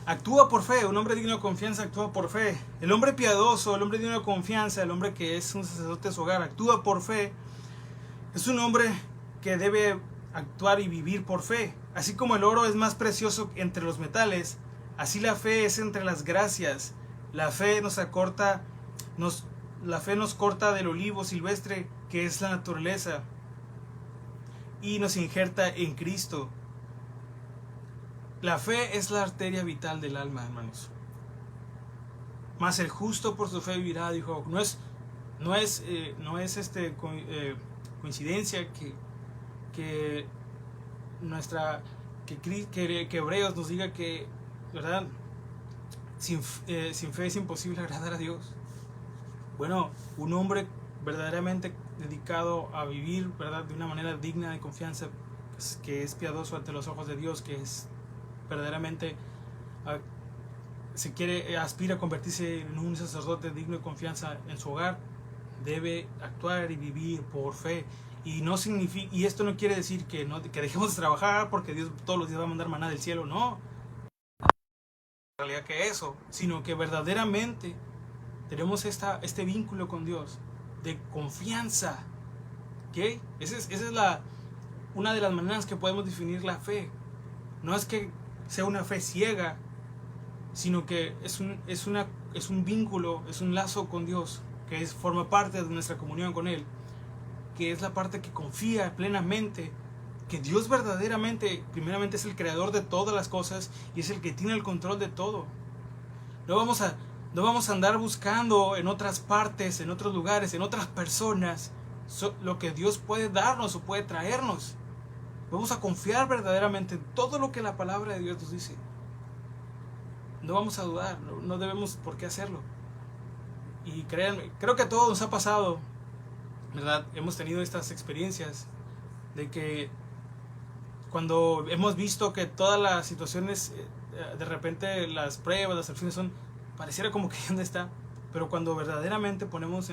Actúa por fe. Un hombre digno de confianza actúa por fe. El hombre piadoso, el hombre digno de confianza, el hombre que es un sacerdote de su hogar, actúa por fe. Es un hombre que debe actuar y vivir por fe. Así como el oro es más precioso entre los metales, así la fe es entre las gracias. La fe nos corta del olivo silvestre que es la naturaleza, y nos injerta en Cristo. La fe es la arteria vital del alma, hermanos. Mas el justo por su fe vivirá, dijo. No es coincidencia que Hebreos nos diga que, ¿verdad?, sin fe es imposible agradar a Dios. Bueno, un hombre verdaderamente dedicado a vivir, ¿verdad?, de una manera digna de confianza, que es piadoso ante los ojos de Dios, que es verdaderamente aspira a convertirse en un sacerdote digno de confianza en su hogar, debe actuar y vivir por fe. Y esto no quiere decir que dejemos de trabajar porque Dios todos los días va a mandar maná del cielo, no, en realidad que eso, sino que verdaderamente tenemos este vínculo con Dios de confianza, ¿ok? Esa es una de las maneras que podemos definir la fe. No es que sea una fe ciega, sino que es un vínculo, es un lazo con Dios, que forma parte de nuestra comunión con Él, que es la parte que confía plenamente que Dios verdaderamente, primeramente, es el creador de todas las cosas y es el que tiene el control de todo. No vamos a andar buscando en otras partes, en otros lugares, en otras personas, lo que Dios puede darnos o puede traernos. Vamos a confiar verdaderamente en todo lo que la palabra de Dios nos dice. No vamos a dudar, no debemos por qué hacerlo. Y créanme, creo que a todos nos ha pasado, ¿verdad? Hemos tenido estas experiencias de que cuando hemos visto que todas las situaciones, de repente las pruebas, las aflicciones pareciera como que ¿dónde está? Pero cuando verdaderamente ponemos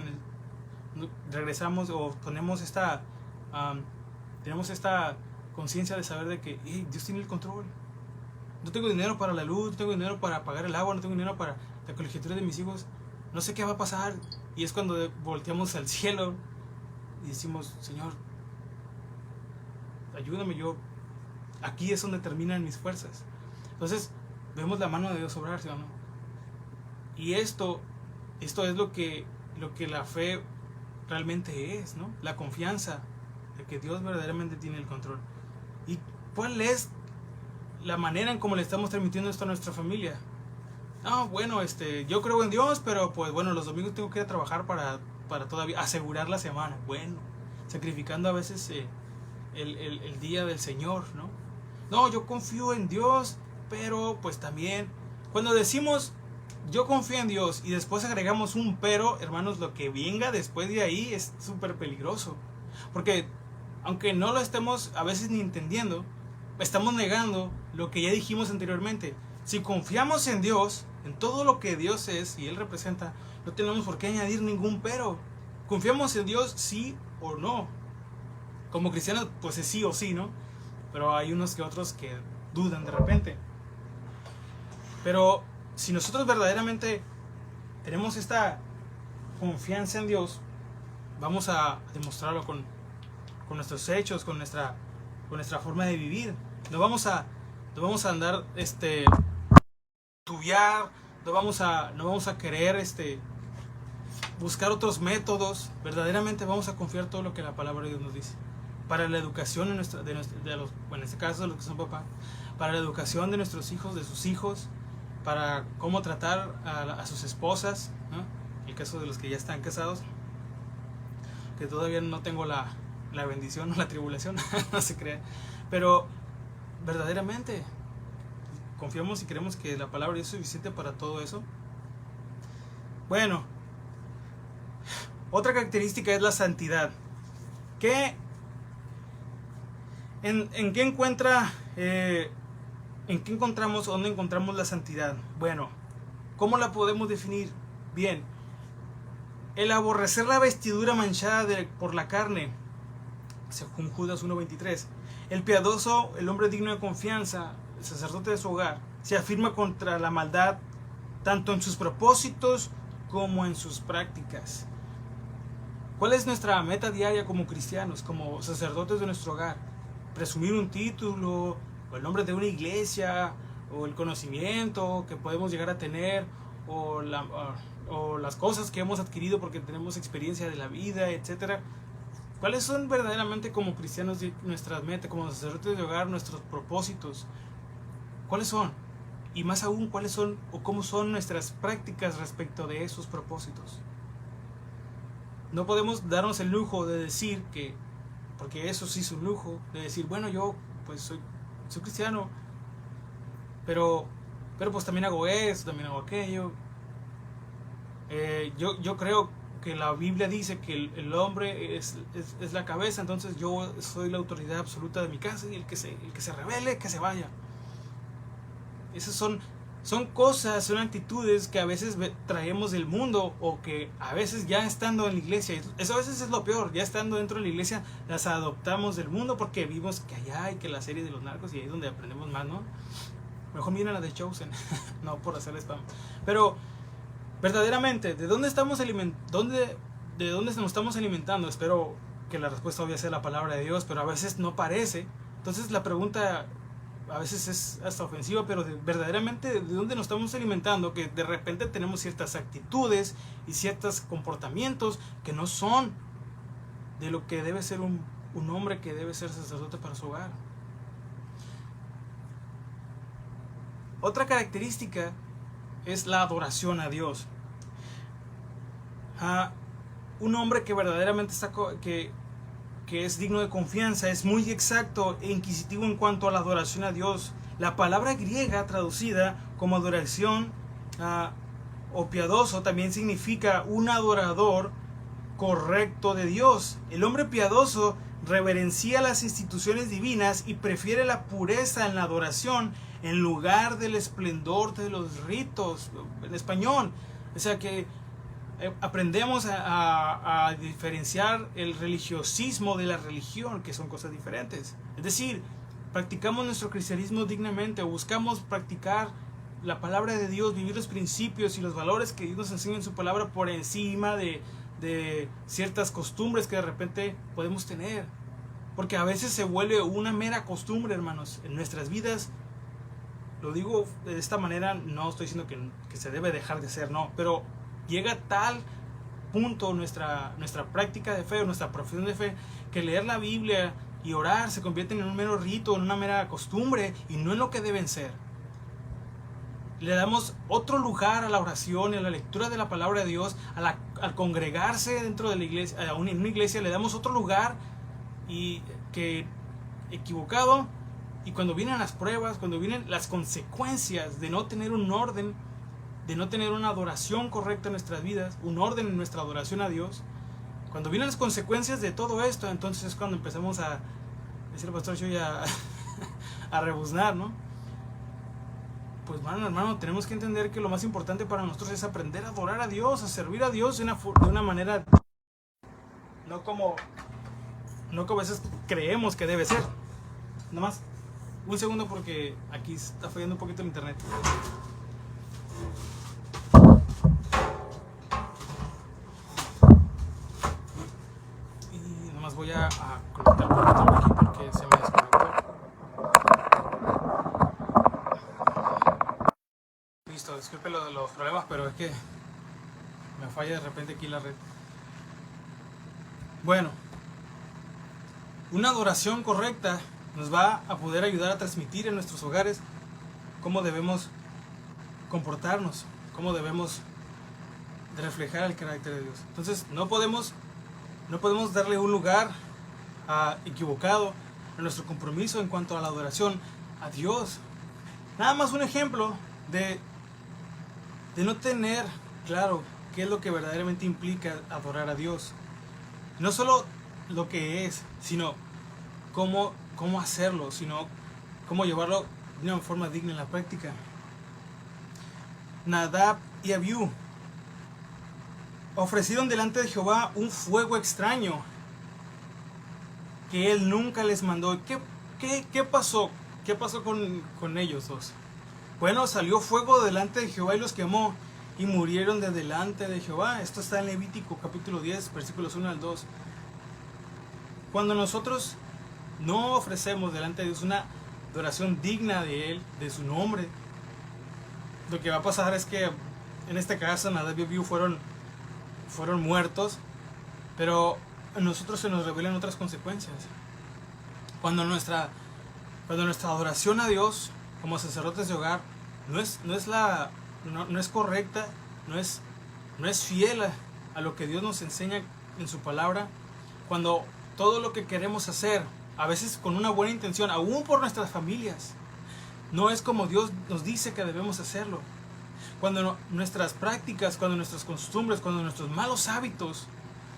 regresamos o tenemos esta conciencia de saber de que Dios tiene el control. No tengo dinero para la luz, no tengo dinero para pagar el agua, no tengo dinero para la colegiatura de mis hijos, no sé qué va a pasar. Y es cuando volteamos al cielo y decimos, Señor, ayúdame, aquí es donde terminan mis fuerzas. Entonces vemos la mano de Dios obrar, ¿sí o no? Y esto es lo que la fe realmente es, ¿no? La confianza de que Dios verdaderamente tiene el control. ¿Y cuál es la manera en cómo le estamos transmitiendo esto a nuestra familia? Bueno, yo creo en Dios, pero pues bueno, los domingos tengo que ir a trabajar para todavía asegurar la semana. Bueno, sacrificando a veces el día del Señor, ¿no? No, yo confío en Dios, pero pues también cuando decimos yo confío en Dios y después agregamos un pero, hermanos, lo que venga después de ahí es súper peligroso. Porque aunque no lo estemos a veces ni entendiendo, estamos negando lo que ya dijimos anteriormente. Si confiamos en Dios, en todo lo que Dios es y Él representa, no tenemos por qué añadir ningún pero. Confiamos en Dios sí o no. Como cristianos, pues es sí o sí, ¿no? Pero hay unos que otros que dudan de repente. Pero si nosotros verdaderamente tenemos esta confianza en Dios, vamos a demostrarlo con nuestros hechos, con nuestra forma de vivir. No vamos a andar estudiar, no vamos a querer buscar otros métodos. Verdaderamente vamos a confiar todo lo que la palabra de Dios nos dice. Para la educación en este caso de los que son papás, para la educación de nuestros hijos, de sus hijos, para cómo tratar a sus esposas, ¿no? El caso de los que ya están casados, que todavía no tengo la bendición o la tribulación, no se crea, pero verdaderamente confiamos y creemos que la palabra es suficiente para todo eso. Bueno, otra característica es la santidad. ¿En qué encontramos, dónde encontramos la santidad? Bueno, ¿cómo la podemos definir? Bien, el aborrecer la vestidura manchada por la carne, según Judas 1:23. El piadoso, el hombre digno de confianza, el sacerdote de su hogar, se afirma contra la maldad, tanto en sus propósitos como en sus prácticas. ¿Cuál es nuestra meta diaria como cristianos, como sacerdotes de nuestro hogar? Presumir un título, o el nombre de una iglesia, o el conocimiento que podemos llegar a tener, o las cosas que hemos adquirido porque tenemos experiencia de la vida, etcétera. ¿Cuáles son verdaderamente como cristianos nuestras metas, como sacerdotes de hogar, nuestros propósitos? ¿Cuáles son? Y más aún, ¿cuáles son o cómo son nuestras prácticas respecto de esos propósitos? No podemos darnos el lujo de decir que, porque eso sí es un lujo, de decir, bueno, yo pues soy cristiano, pero pues también hago esto, también hago aquello. Yo creo que la Biblia dice que el hombre es la cabeza, entonces yo soy la autoridad absoluta de mi casa y el que se rebele, que se vaya. Esas son cosas, son actitudes que a veces traemos del mundo, o que a veces ya estando en la iglesia, eso a veces es lo peor, ya estando dentro de la iglesia las adoptamos del mundo porque vimos que allá hay que la serie de los narcos y ahí es donde aprendemos más, ¿no? Mejor miren la de Chosen, no por hacer spam. Pero verdaderamente, ¿de dónde nos estamos alimentando? Espero que la respuesta obvia sea la palabra de Dios, pero a veces no parece. Entonces la pregunta a veces es hasta ofensiva, pero verdaderamente ¿de dónde nos estamos alimentando? Que de repente tenemos ciertas actitudes y ciertos comportamientos que no son de lo que debe ser un hombre que debe ser sacerdote para su hogar. Otra característica es la adoración a Dios. Un hombre que verdaderamente que es digno de confianza, es muy exacto e inquisitivo en cuanto a la adoración a Dios. La palabra griega traducida como adoración o piadoso también significa un adorador correcto de Dios. El hombre piadoso reverencia las instituciones divinas y prefiere la pureza en la adoración en lugar del esplendor de los ritos, en español. O sea que aprendemos a diferenciar el religiosismo de la religión, que son cosas diferentes. Es decir, practicamos nuestro cristianismo dignamente, o buscamos practicar la palabra de Dios, vivir los principios y los valores que Dios nos enseña en su palabra por encima de ciertas costumbres que de repente podemos tener. Porque a veces se vuelve una mera costumbre, hermanos, en nuestras vidas. Lo digo de esta manera, no estoy diciendo que se debe dejar de hacer, no, pero llega a tal punto nuestra práctica de fe, o nuestra profesión de fe, que leer la Biblia y orar se convierten en un mero rito, en una mera costumbre, y no en lo que deben ser. Le damos otro lugar a la oración y a la lectura de la palabra de Dios, al congregarse dentro de la iglesia, en una iglesia le damos otro lugar, y que equivocado. Y cuando vienen las pruebas, cuando vienen las consecuencias de no tener un orden, de no tener una adoración correcta en nuestras vidas, un orden en nuestra adoración a Dios, cuando vienen las consecuencias de todo esto, entonces es cuando empezamos a decir, pastor, yo ya a rebuznar, ¿no? Pues bueno, hermano, tenemos que entender que lo más importante para nosotros es aprender a adorar a Dios, a servir a Dios de una manera no como a veces creemos que debe ser. Nada más un segundo porque aquí está fallando un poquito el internet. Y nada más voy a conectar el computador aquí porque se me desconectó. Listo, disculpe los problemas, pero es que me falla de repente aquí la red. Bueno, una adoración correcta nos va a poder ayudar a transmitir en nuestros hogares cómo debemos comportarnos, cómo debemos de reflejar el carácter de Dios. Entonces no podemos darle un lugar equivocado a nuestro compromiso en cuanto a la adoración a Dios. Nada más un ejemplo de no tener claro qué es lo que verdaderamente implica adorar a Dios. No solo lo que es, sino cómo hacerlo, sino cómo llevarlo de una forma digna en la práctica. Nadab y Abiú ofrecieron delante de Jehová un fuego extraño que él nunca les mandó. ¿Qué pasó? ¿Qué pasó con ellos dos? Bueno, salió fuego delante de Jehová y los quemó, y murieron de delante de Jehová. Esto está en Levítico capítulo 10, versículos 1 al 2. Cuando nosotros no ofrecemos delante de Dios una adoración digna de Él, de su nombre, lo que va a pasar es que en este caso Nadab y Abiú fueron muertos, pero a nosotros se nos revelan otras consecuencias. Cuando nuestra adoración a Dios como sacerdotes de hogar no es correcta, no es fiel a lo que Dios nos enseña en su palabra, cuando todo lo que queremos hacer, a veces con una buena intención, aún por nuestras familias, no es como Dios nos dice que debemos hacerlo. Cuando nuestras prácticas, cuando nuestras costumbres, cuando nuestros malos hábitos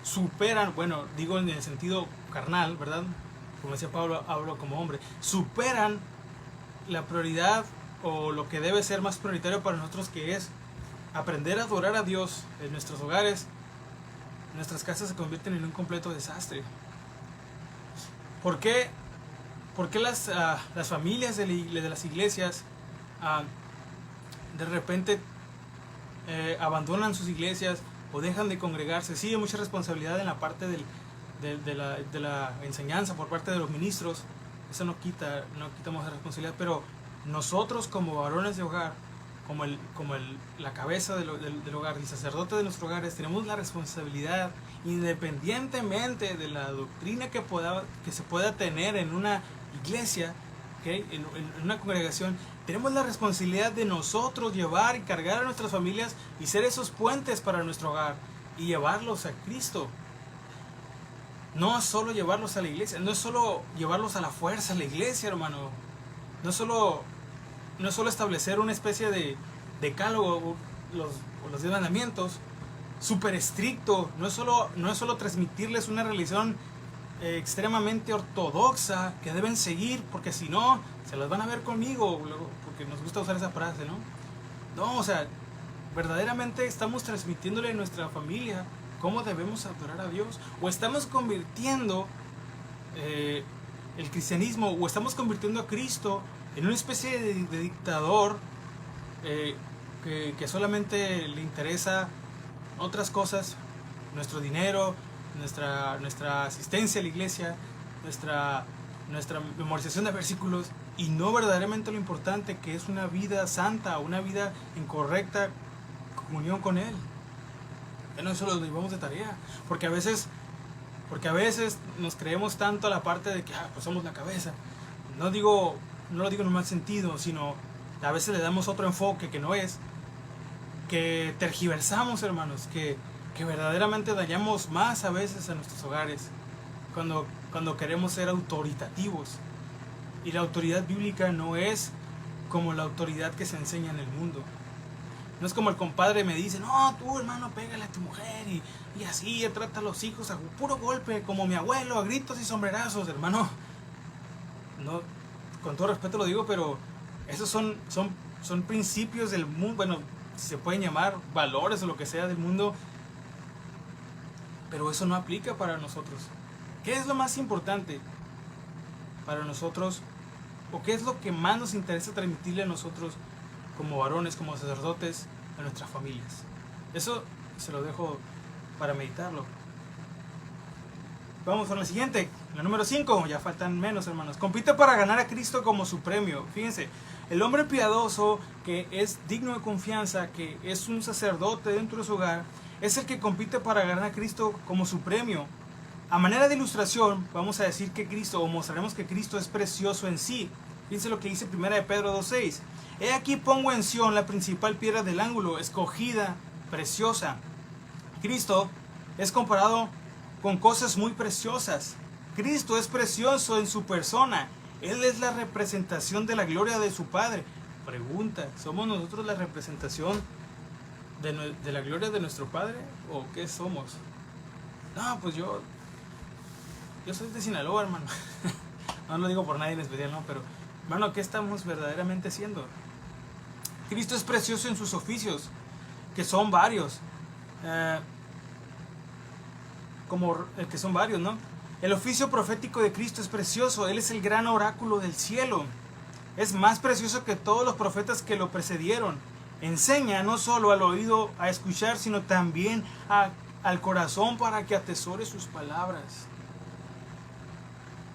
superan, bueno, digo en el sentido carnal, ¿verdad? Como decía Pablo, hablo como hombre, superan la prioridad o lo que debe ser más prioritario para nosotros, que es aprender a adorar a Dios en nuestros hogares. Nuestras casas se convierten en un completo desastre. ¿Por qué las familias de las iglesias de repente abandonan sus iglesias o dejan de congregarse? Sí, hay mucha responsabilidad en la parte de la enseñanza por parte de los ministros. Eso no quitamos la responsabilidad, pero nosotros como varones de hogar, como la cabeza del hogar y sacerdote de nuestros hogares, tenemos la responsabilidad, independientemente de la doctrina que se pueda tener en una iglesia, ¿okay? en una congregación, tenemos la responsabilidad de nosotros llevar y cargar a nuestras familias y ser esos puentes para nuestro hogar y llevarlos a Cristo. No es solo llevarlos a la iglesia, no es solo llevarlos a la fuerza a la iglesia, hermano. No es solo establecer una especie de decálogo, los 10 mandamientos, súper estricto. No es solo transmitirles una religión extremadamente ortodoxa que deben seguir, porque si no, se las van a ver conmigo, porque nos gusta usar esa frase, ¿no? No, o sea, verdaderamente estamos transmitiéndole a nuestra familia cómo debemos adorar a Dios, o estamos convirtiendo el cristianismo, o estamos convirtiendo a Cristo en una especie de dictador que solamente le interesa otras cosas, nuestro dinero, nuestra asistencia a la iglesia, nuestra memorización de versículos, y no verdaderamente lo importante, que es una vida santa, una vida en correcta comunión con Él. Bueno, eso lo llevamos de tarea, porque a veces nos creemos tanto a la parte de que pues somos la cabeza. No lo digo en un mal sentido, sino a veces le damos otro enfoque que no es, que tergiversamos, hermanos, que verdaderamente dañamos más a veces a nuestros hogares cuando queremos ser autoritativos. Y la autoridad bíblica no es como la autoridad que se enseña en el mundo. No es como el compadre me dice, no, tú hermano, pégale a tu mujer y así trata a los hijos a puro golpe, como mi abuelo, a gritos y sombrerazos, hermano. No, con todo respeto lo digo, pero esos son principios del mundo, bueno, se pueden llamar valores o lo que sea del mundo, pero eso no aplica para nosotros. ¿Qué es lo más importante para nosotros? ¿O qué es lo que más nos interesa transmitirle a nosotros como varones, como sacerdotes, a nuestras familias? Eso se lo dejo para meditarlo. Vamos con la siguiente, la número 5, ya faltan menos, hermanos. Compite para ganar a Cristo como su premio. Fíjense, el hombre piadoso que es digno de confianza, que es un sacerdote dentro de su hogar, es el que compite para ganar a Cristo como su premio. A manera de ilustración, vamos a decir que Cristo, o mostraremos que Cristo es precioso en sí. Fíjense lo que dice 1 de Pedro 2:6. He aquí pongo en Sión la principal piedra del ángulo, escogida, preciosa. Cristo es comparado con cosas muy preciosas. Cristo es precioso en su persona. Él es la representación de la gloria de su Padre. Pregunta, ¿somos nosotros la representación de la gloria de nuestro Padre? ¿O qué somos? No, pues yo soy de Sinaloa, hermano. No lo digo por nadie en especial, no, pero hermano, ¿qué estamos verdaderamente haciendo? Cristo es precioso en sus oficios, que son varios. Que son varios, ¿no? El oficio profético de Cristo es precioso. Él es el gran oráculo del cielo. Es más precioso que todos los profetas que lo precedieron. Enseña no solo al oído a escuchar, sino también al corazón para que atesore sus palabras.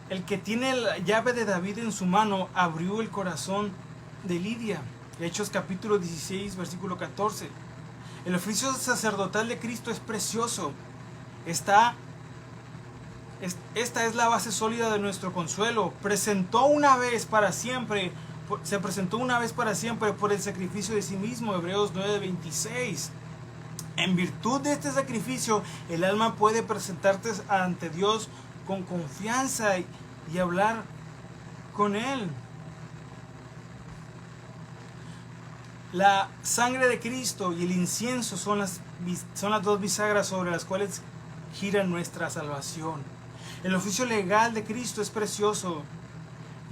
El que tiene la llave de David en su mano abrió el corazón de Lidia. Hechos capítulo 16, versículo 14. El oficio sacerdotal de Cristo es precioso. Esta es la base sólida de nuestro consuelo. Se presentó una vez para siempre por el sacrificio de sí mismo. Hebreos 9:26. En virtud de este sacrificio, el alma puede presentarse ante Dios con confianza y hablar con Él. La sangre de Cristo y el incienso son las dos bisagras sobre las cuales gira nuestra salvación. El oficio legal de Cristo es precioso,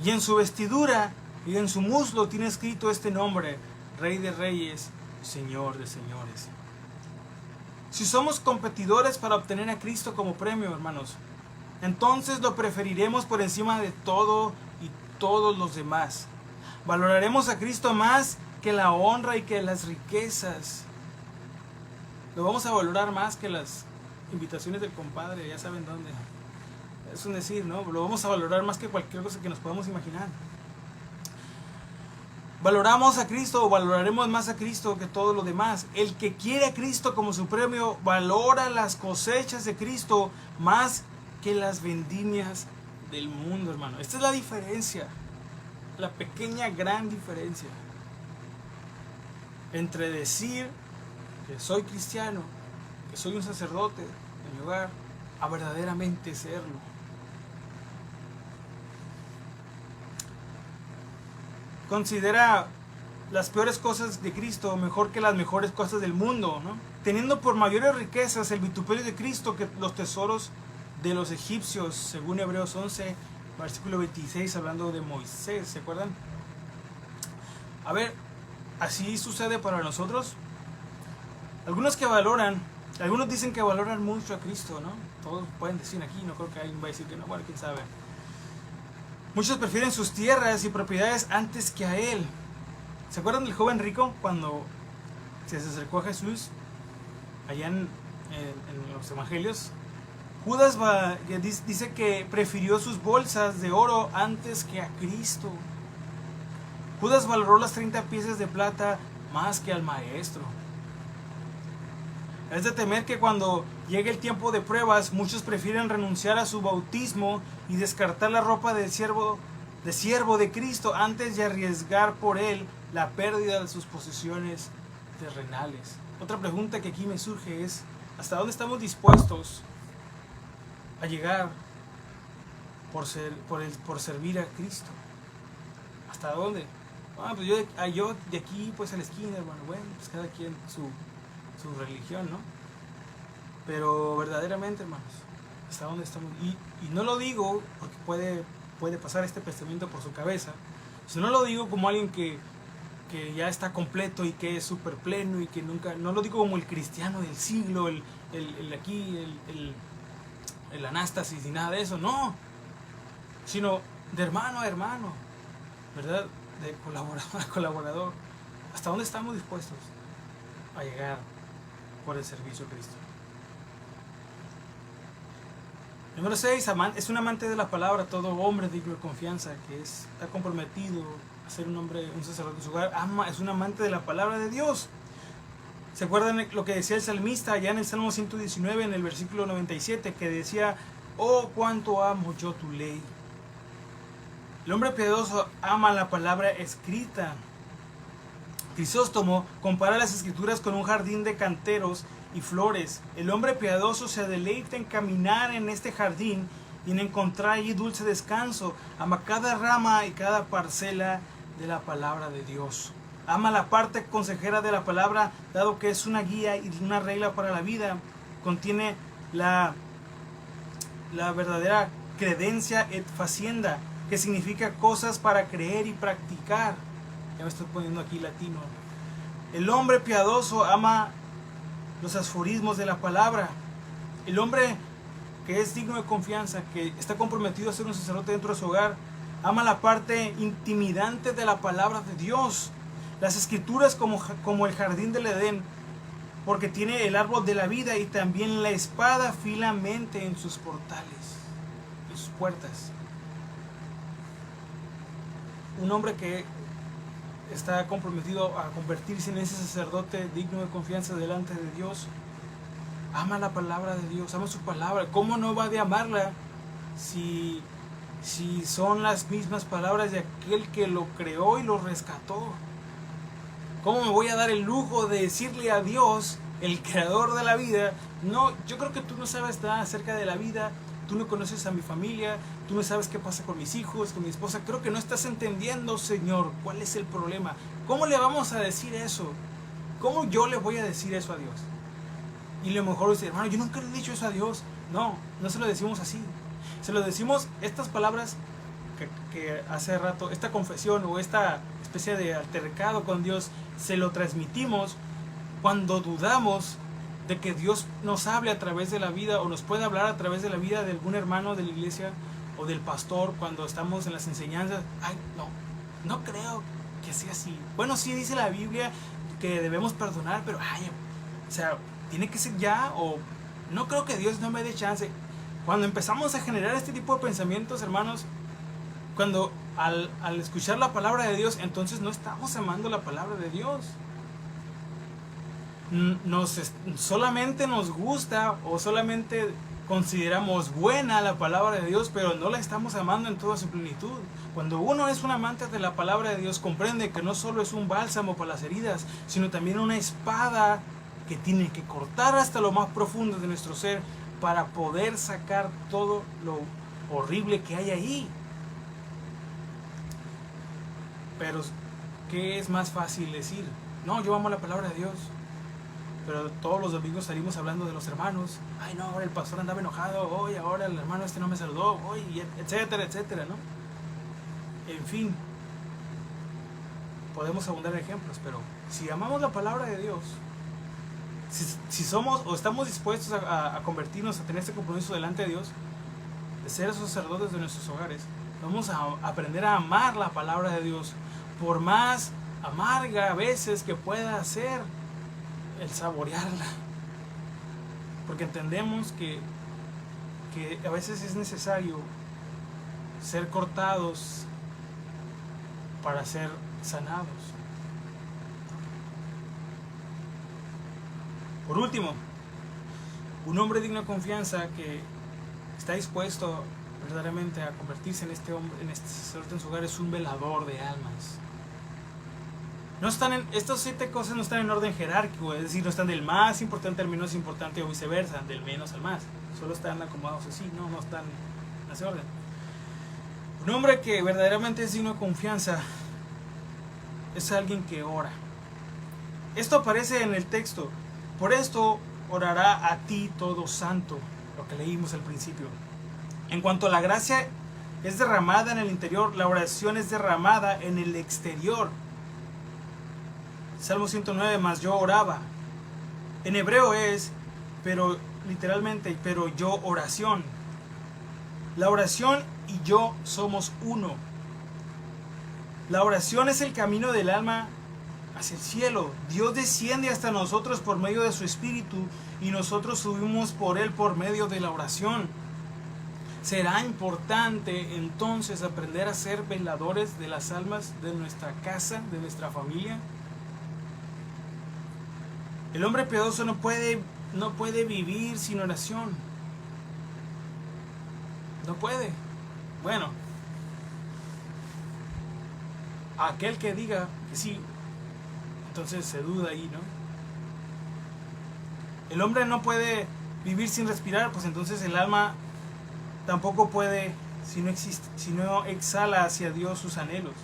y en su vestidura y en su muslo tiene escrito este nombre: Rey de Reyes, Señor de Señores. Si somos competidores para obtener a Cristo como premio, hermanos, entonces lo preferiremos por encima de todo y todos los demás. Valoraremos a Cristo más que la honra y que las riquezas. Lo vamos a valorar más que las invitaciones del compadre, ya saben dónde. Es un decir, ¿no? Lo vamos a valorar más que cualquier cosa que nos podamos imaginar. Valoramos a Cristo, o valoraremos más a Cristo que todo lo demás. El que quiere a Cristo como su premio valora las cosechas de Cristo más que las vendimias del mundo, hermano. Esta es la diferencia, la pequeña gran diferencia entre decir que soy cristiano, que soy un sacerdote en mi hogar, a verdaderamente serlo. Considera las peores cosas de Cristo mejor que las mejores cosas del mundo, ¿no? Teniendo por mayores riquezas el vituperio de Cristo que los tesoros de los egipcios, según Hebreos 11, versículo 26, hablando de Moisés, ¿se acuerdan? A ver, ¿así sucede para nosotros? Algunos dicen que valoran mucho a Cristo, ¿no? Todos pueden decir aquí, no creo que alguien va a decir que no, bueno, quién sabe. Muchos prefieren sus tierras y propiedades antes que a Él. ¿Se acuerdan del joven rico cuando se acercó a Jesús allá en los evangelios? Judas dice que prefirió sus bolsas de oro antes que a Cristo. Judas valoró las 30 piezas de plata más que al Maestro. Es de temer que cuando llegue el tiempo de pruebas, muchos prefieren renunciar a su bautismo y descartar la ropa de siervo de Cristo antes de arriesgar por él la pérdida de sus posesiones terrenales. Otra pregunta que aquí me surge es, ¿hasta dónde estamos dispuestos a llegar por servir a Cristo? ¿Hasta dónde? Pues yo de aquí pues a la esquina, hermano, bueno, pues cada quien su religión, ¿no? Pero verdaderamente, hermanos, ¿hasta dónde estamos? Y no lo digo porque puede pasar este pensamiento por su cabeza, sino lo digo como alguien que ya está completo y que es súper pleno y que nunca, no lo digo como el cristiano del siglo, el anástasis y nada de eso, no, sino de hermano a hermano, ¿verdad? De colaborador a colaborador. ¿Hasta dónde estamos dispuestos a llegar por el servicio a Cristo? Número 6, es un amante de la palabra. Todo hombre digno de confianza que está comprometido a ser un sacerdote de su hogar, es un amante de la palabra de Dios. ¿Se acuerdan lo que decía el salmista allá en el Salmo 119, en el versículo 97, que decía: oh, cuánto amo yo tu ley? El hombre piadoso ama la palabra escrita. Crisóstomo compara las escrituras con un jardín de canteros y flores. El hombre piadoso se deleita en caminar en este jardín y en encontrar allí dulce descanso. Ama cada rama y cada parcela de la palabra de Dios. Ama la parte consejera de la palabra, dado que es una guía y una regla para la vida. Contiene la verdadera credencia et facienda, que significa cosas para creer y practicar. Ya me estoy poniendo aquí latino. El hombre piadoso ama los aforismos de la palabra. El hombre que es digno de confianza, que está comprometido a ser un sacerdote dentro de su hogar, ama la parte intimidante de la palabra de Dios. Las escrituras como el jardín del Edén, porque tiene el árbol de la vida y también la espada filamente en sus portales y sus puertas. Un hombre que está comprometido a convertirse en ese sacerdote digno de confianza delante de Dios, ama la palabra de Dios, ama su palabra. ¿Cómo no va de amarla si son las mismas palabras de aquel que lo creó y lo rescató? ¿Cómo me voy a dar el lujo de decirle a Dios, el creador de la vida? No, yo creo que tú no sabes nada acerca de la vida. Tú no conoces a mi familia, tú no sabes qué pasa con mis hijos, con mi esposa. Creo que no estás entendiendo, Señor, cuál es el problema. ¿Cómo le vamos a decir eso? ¿Cómo yo le voy a decir eso a Dios? Y a lo mejor dice: hermano, yo nunca le he dicho eso a Dios. No, no se lo decimos así. Se lo decimos, estas palabras que hace rato, esta confesión o esta especie de altercado con Dios, se lo transmitimos cuando dudamos de que Dios nos hable a través de la vida, o nos puede hablar a través de la vida de algún hermano de la iglesia o del pastor, cuando estamos en las enseñanzas. Ay, no creo que sea así. Bueno, sí dice la Biblia que debemos perdonar, pero o sea, tiene que ser ya, o no creo que Dios no me dé chance. Cuando empezamos a generar este tipo de pensamientos, hermanos, cuando al escuchar la palabra de Dios, entonces no estamos amando la palabra de Dios. Solamente nos gusta o solamente consideramos buena la palabra de Dios, pero no la estamos amando en toda su plenitud. Cuando uno es un amante de la palabra de Dios, comprende que no solo es un bálsamo para las heridas, sino también una espada que tiene que cortar hasta lo más profundo de nuestro ser para poder sacar todo lo horrible que hay ahí. Pero ¿qué es más fácil decir? No, yo amo la palabra de Dios, pero todos los domingos salimos hablando de los hermanos. Ay, no, ahora el pastor andaba enojado. Hoy, ahora el hermano no me saludó. Hoy, etcétera, etcétera, ¿no? En fin, podemos abundar en ejemplos, pero si amamos la palabra de Dios, si somos o estamos dispuestos a convertirnos, a tener este compromiso delante de Dios, de ser esos sacerdotes de nuestros hogares, vamos a aprender a amar la palabra de Dios, por más amarga a veces que pueda ser el saborearla, porque entendemos que a veces es necesario ser cortados para ser sanados. Por último, un hombre digno de confianza que está dispuesto verdaderamente a convertirse en este hombre, en este sacerdote en su hogar, es un velador de almas. No están estas 7 cosas no están en orden jerárquico, es decir, no están del más importante al menos importante o viceversa, del menos al más. Solo están acomodados así, no están en ese orden. Un hombre que verdaderamente es digno de confianza es alguien que ora. Esto aparece en el texto. Por esto orará a ti todo santo, lo que leímos al principio. En cuanto a la gracia es derramada en el interior, la oración es derramada en el exterior. Salmo 109, mas yo oraba. En hebreo es, pero literalmente, pero yo oración. La oración y yo somos uno. La oración es el camino del alma hacia el cielo. Dios desciende hasta nosotros por medio de su Espíritu y nosotros subimos por Él por medio de la oración. Será importante entonces aprender a ser veladores de las almas de nuestra casa, de nuestra familia. El hombre piadoso no puede vivir sin oración. No puede. Bueno, aquel que diga que sí, entonces se duda ahí, ¿no? El hombre no puede vivir sin respirar, pues entonces el alma tampoco puede si no exhala hacia Dios sus anhelos.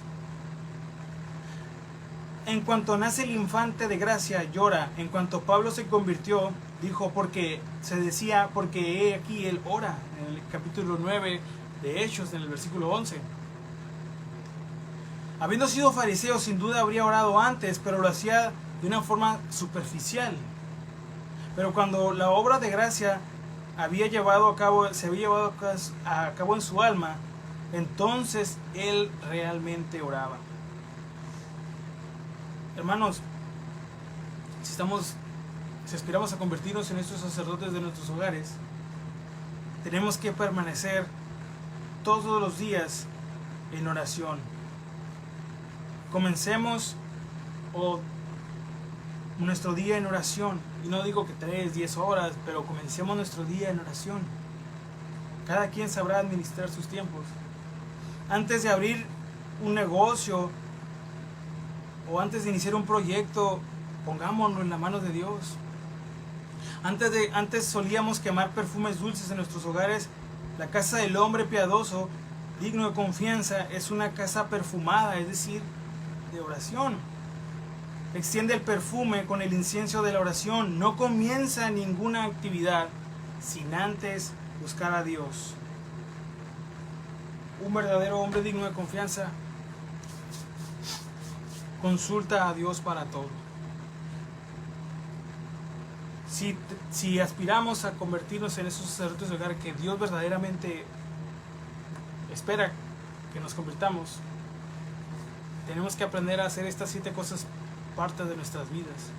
En cuanto nace el infante de gracia, llora. En cuanto Pablo se convirtió, dijo, porque he aquí él ora, en el capítulo 9 de Hechos, en el versículo 11. Habiendo sido fariseo, sin duda habría orado antes, pero lo hacía de una forma superficial. Pero cuando la obra de gracia se había llevado a cabo en su alma, entonces él realmente oraba. Hermanos, si aspiramos a convertirnos en estos sacerdotes de nuestros hogares, tenemos que permanecer todos los días en oración. Comencemos nuestro día en oración. Y no digo que 3, 10 horas, pero comencemos nuestro día en oración. Cada quien sabrá administrar sus tiempos. Antes de abrir un negocio o antes de iniciar un proyecto, pongámonos en las manos de Dios. Antes solíamos quemar perfumes dulces en nuestros hogares. La casa del hombre piadoso, digno de confianza, es una casa perfumada, es decir, de oración. Extiende el perfume con el incienso de la oración. No comienza ninguna actividad sin antes buscar a Dios. Un verdadero hombre digno de confianza consulta a Dios para todo. Si aspiramos a convertirnos en esos sacerdotes de hogar que Dios verdaderamente espera que nos convirtamos, tenemos que aprender a hacer estas 7 cosas parte de nuestras vidas,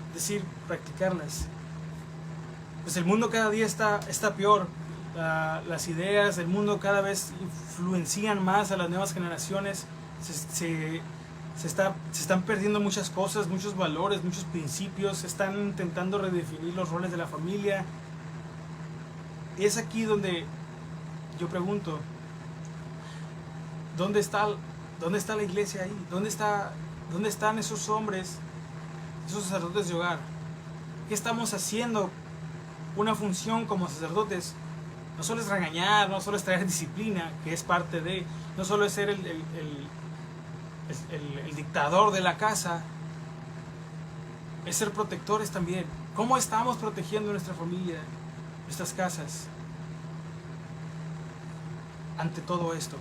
es decir, practicarlas. Pues el mundo cada día está peor. Las ideas del mundo cada vez influencian más a las nuevas generaciones. Se están perdiendo muchas cosas, muchos valores, muchos principios. Se están intentando redefinir los roles de la familia. Y es aquí donde yo pregunto, ¿dónde está la iglesia ahí? ¿Dónde están esos hombres, esos sacerdotes de hogar? ¿Qué estamos haciendo? Una función como sacerdotes no solo es regañar, no solo es traer disciplina, que es parte de, no solo es ser el dictador de la casa, es ser protectores también. ¿Cómo estamos protegiendo nuestra familia, nuestras casas ante todo esto?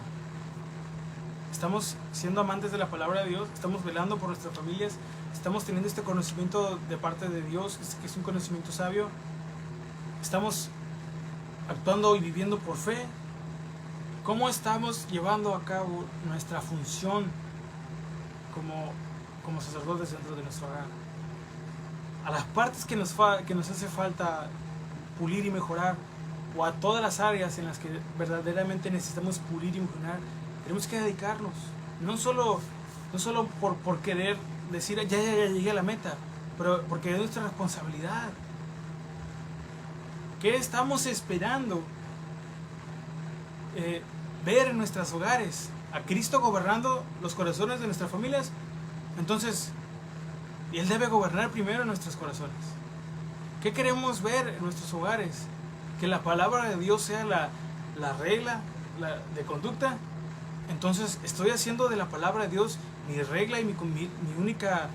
estamos siendo amantes de la palabra de Dios, estamos velando por nuestras familias, estamos teniendo este conocimiento de parte de Dios, que es un conocimiento sabio, estamos actuando y viviendo por fe. ¿Cómo estamos llevando a cabo nuestra función como sacerdotes dentro de nuestro hogar? A las partes que nos hace falta pulir y mejorar, o a todas las áreas en las que verdaderamente necesitamos pulir y mejorar, tenemos que dedicarnos. No solo por querer decir ya llegué a la meta, pero porque es nuestra responsabilidad. ¿Qué estamos esperando ver en nuestros hogares? ¿A Cristo gobernando los corazones de nuestras familias? Entonces, Él debe gobernar primero en nuestros corazones. ¿Qué queremos ver en nuestros hogares? Que la palabra de Dios sea la regla de conducta. Entonces, ¿estoy haciendo de la palabra de Dios mi regla y mi única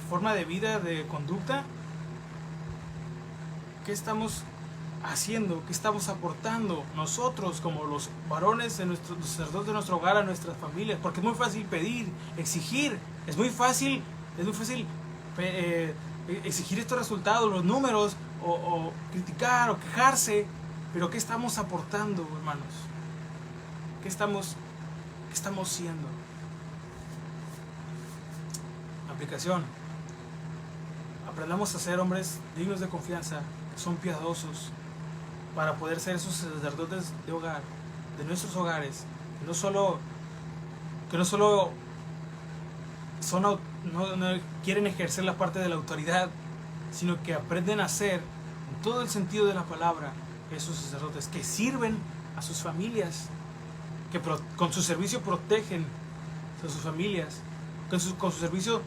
forma de vida, de conducta? ¿Qué estamos haciendo? ¿Qué estamos aportando nosotros como los varones, los sacerdotes de nuestro hogar, a nuestras familias? Porque es muy fácil pedir, exigir, es muy fácil exigir estos resultados, los números, o criticar o quejarse, pero ¿qué estamos aportando, hermanos? ¿Qué estamos siendo? Aplicación. Aprendamos a ser hombres dignos de confianza, que son piadosos, para poder ser esos sacerdotes de hogar, de nuestros hogares, que no solo no quieren ejercer la parte de la autoridad, sino que aprenden a ser, en todo el sentido de la palabra, esos sacerdotes que sirven a sus familias, que con su servicio protegen a sus familias, con su servicio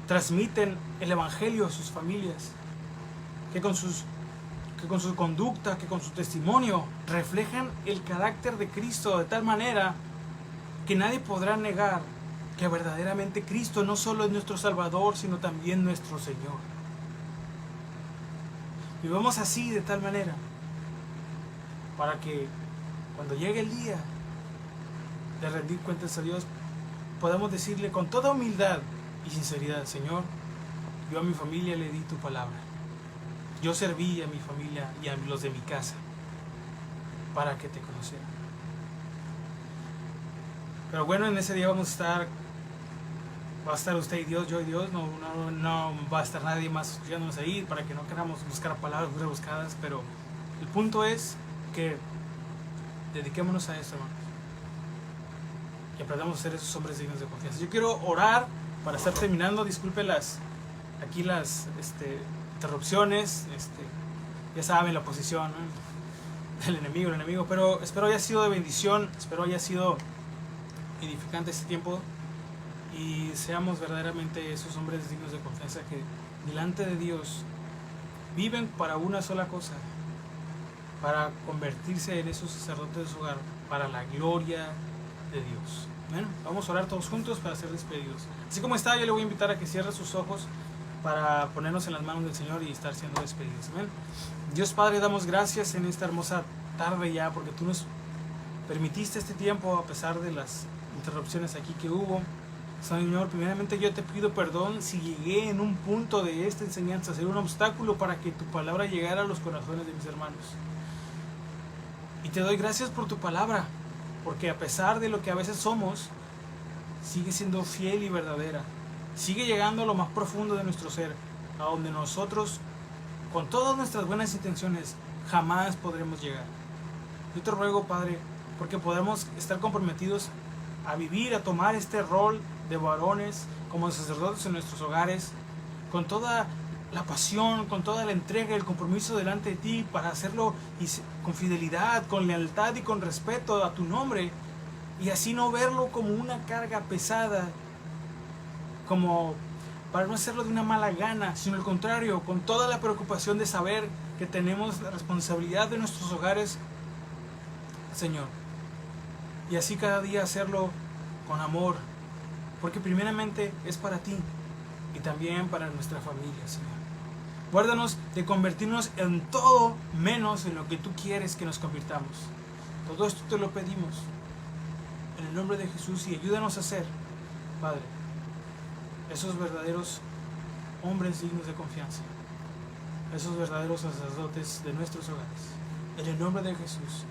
transmiten el evangelio a sus familias, que con su conducta, que con su testimonio reflejan el carácter de Cristo de tal manera que nadie podrá negar que verdaderamente Cristo no solo es nuestro Salvador, sino también nuestro Señor. Vivamos así, de tal manera, para que cuando llegue el día de rendir cuentas a Dios, podamos decirle con toda humildad y sinceridad: Señor, yo a mi familia le di tu palabra, yo serví a mi familia y a los de mi casa para que te conocieran. Pero bueno, en ese día va a estar usted y Dios, yo y Dios, no va a estar nadie más escuchándonos ahí, para que no queramos buscar palabras rebuscadas, pero el punto es que dediquémonos a eso, hermanos, y aprendamos a ser esos hombres dignos de confianza. Yo quiero orar para estar terminando. Disculpe las interrupciones, ya saben la posición, ¿no?, del enemigo, pero espero haya sido de bendición, espero haya sido edificante este tiempo, y seamos verdaderamente esos hombres dignos de confianza que delante de Dios viven para una sola cosa, para convertirse en esos sacerdotes de su hogar, para la gloria de Dios. Bueno, vamos a orar todos juntos para ser despedidos. Así como está, yo le voy a invitar a que cierre sus ojos para ponernos en las manos del Señor y estar siendo despedidos. Amén. Dios Padre, damos gracias en esta hermosa tarde ya, porque tú nos permitiste este tiempo a pesar de las interrupciones aquí que hubo. Señor, primeramente yo te pido perdón si llegué en un punto de esta enseñanza a ser un obstáculo para que tu palabra llegara a los corazones de mis hermanos. Y te doy gracias por tu palabra, porque a pesar de lo que a veces somos, sigue siendo fiel y verdadera. Sigue llegando a lo más profundo de nuestro ser, a donde nosotros, con todas nuestras buenas intenciones, jamás podremos llegar. Yo te ruego, Padre, porque podamos estar comprometidos a vivir, a tomar este rol de varones como sacerdotes en nuestros hogares, con toda la pasión, con toda la entrega y el compromiso delante de ti, para hacerlo con fidelidad, con lealtad y con respeto a tu nombre, y así no verlo como una carga pesada, como para no hacerlo de una mala gana, sino al contrario, con toda la preocupación de saber que tenemos la responsabilidad de nuestros hogares, Señor, y así cada día hacerlo con amor, porque primeramente es para ti y también para nuestra familia, Señor. Guárdanos de convertirnos en todo menos en lo que tú quieres que nos convirtamos. Todo esto te lo pedimos en el nombre de Jesús, y ayúdanos a ser, Padre, esos verdaderos hombres dignos de confianza, esos verdaderos sacerdotes de nuestros hogares. En el nombre de Jesús.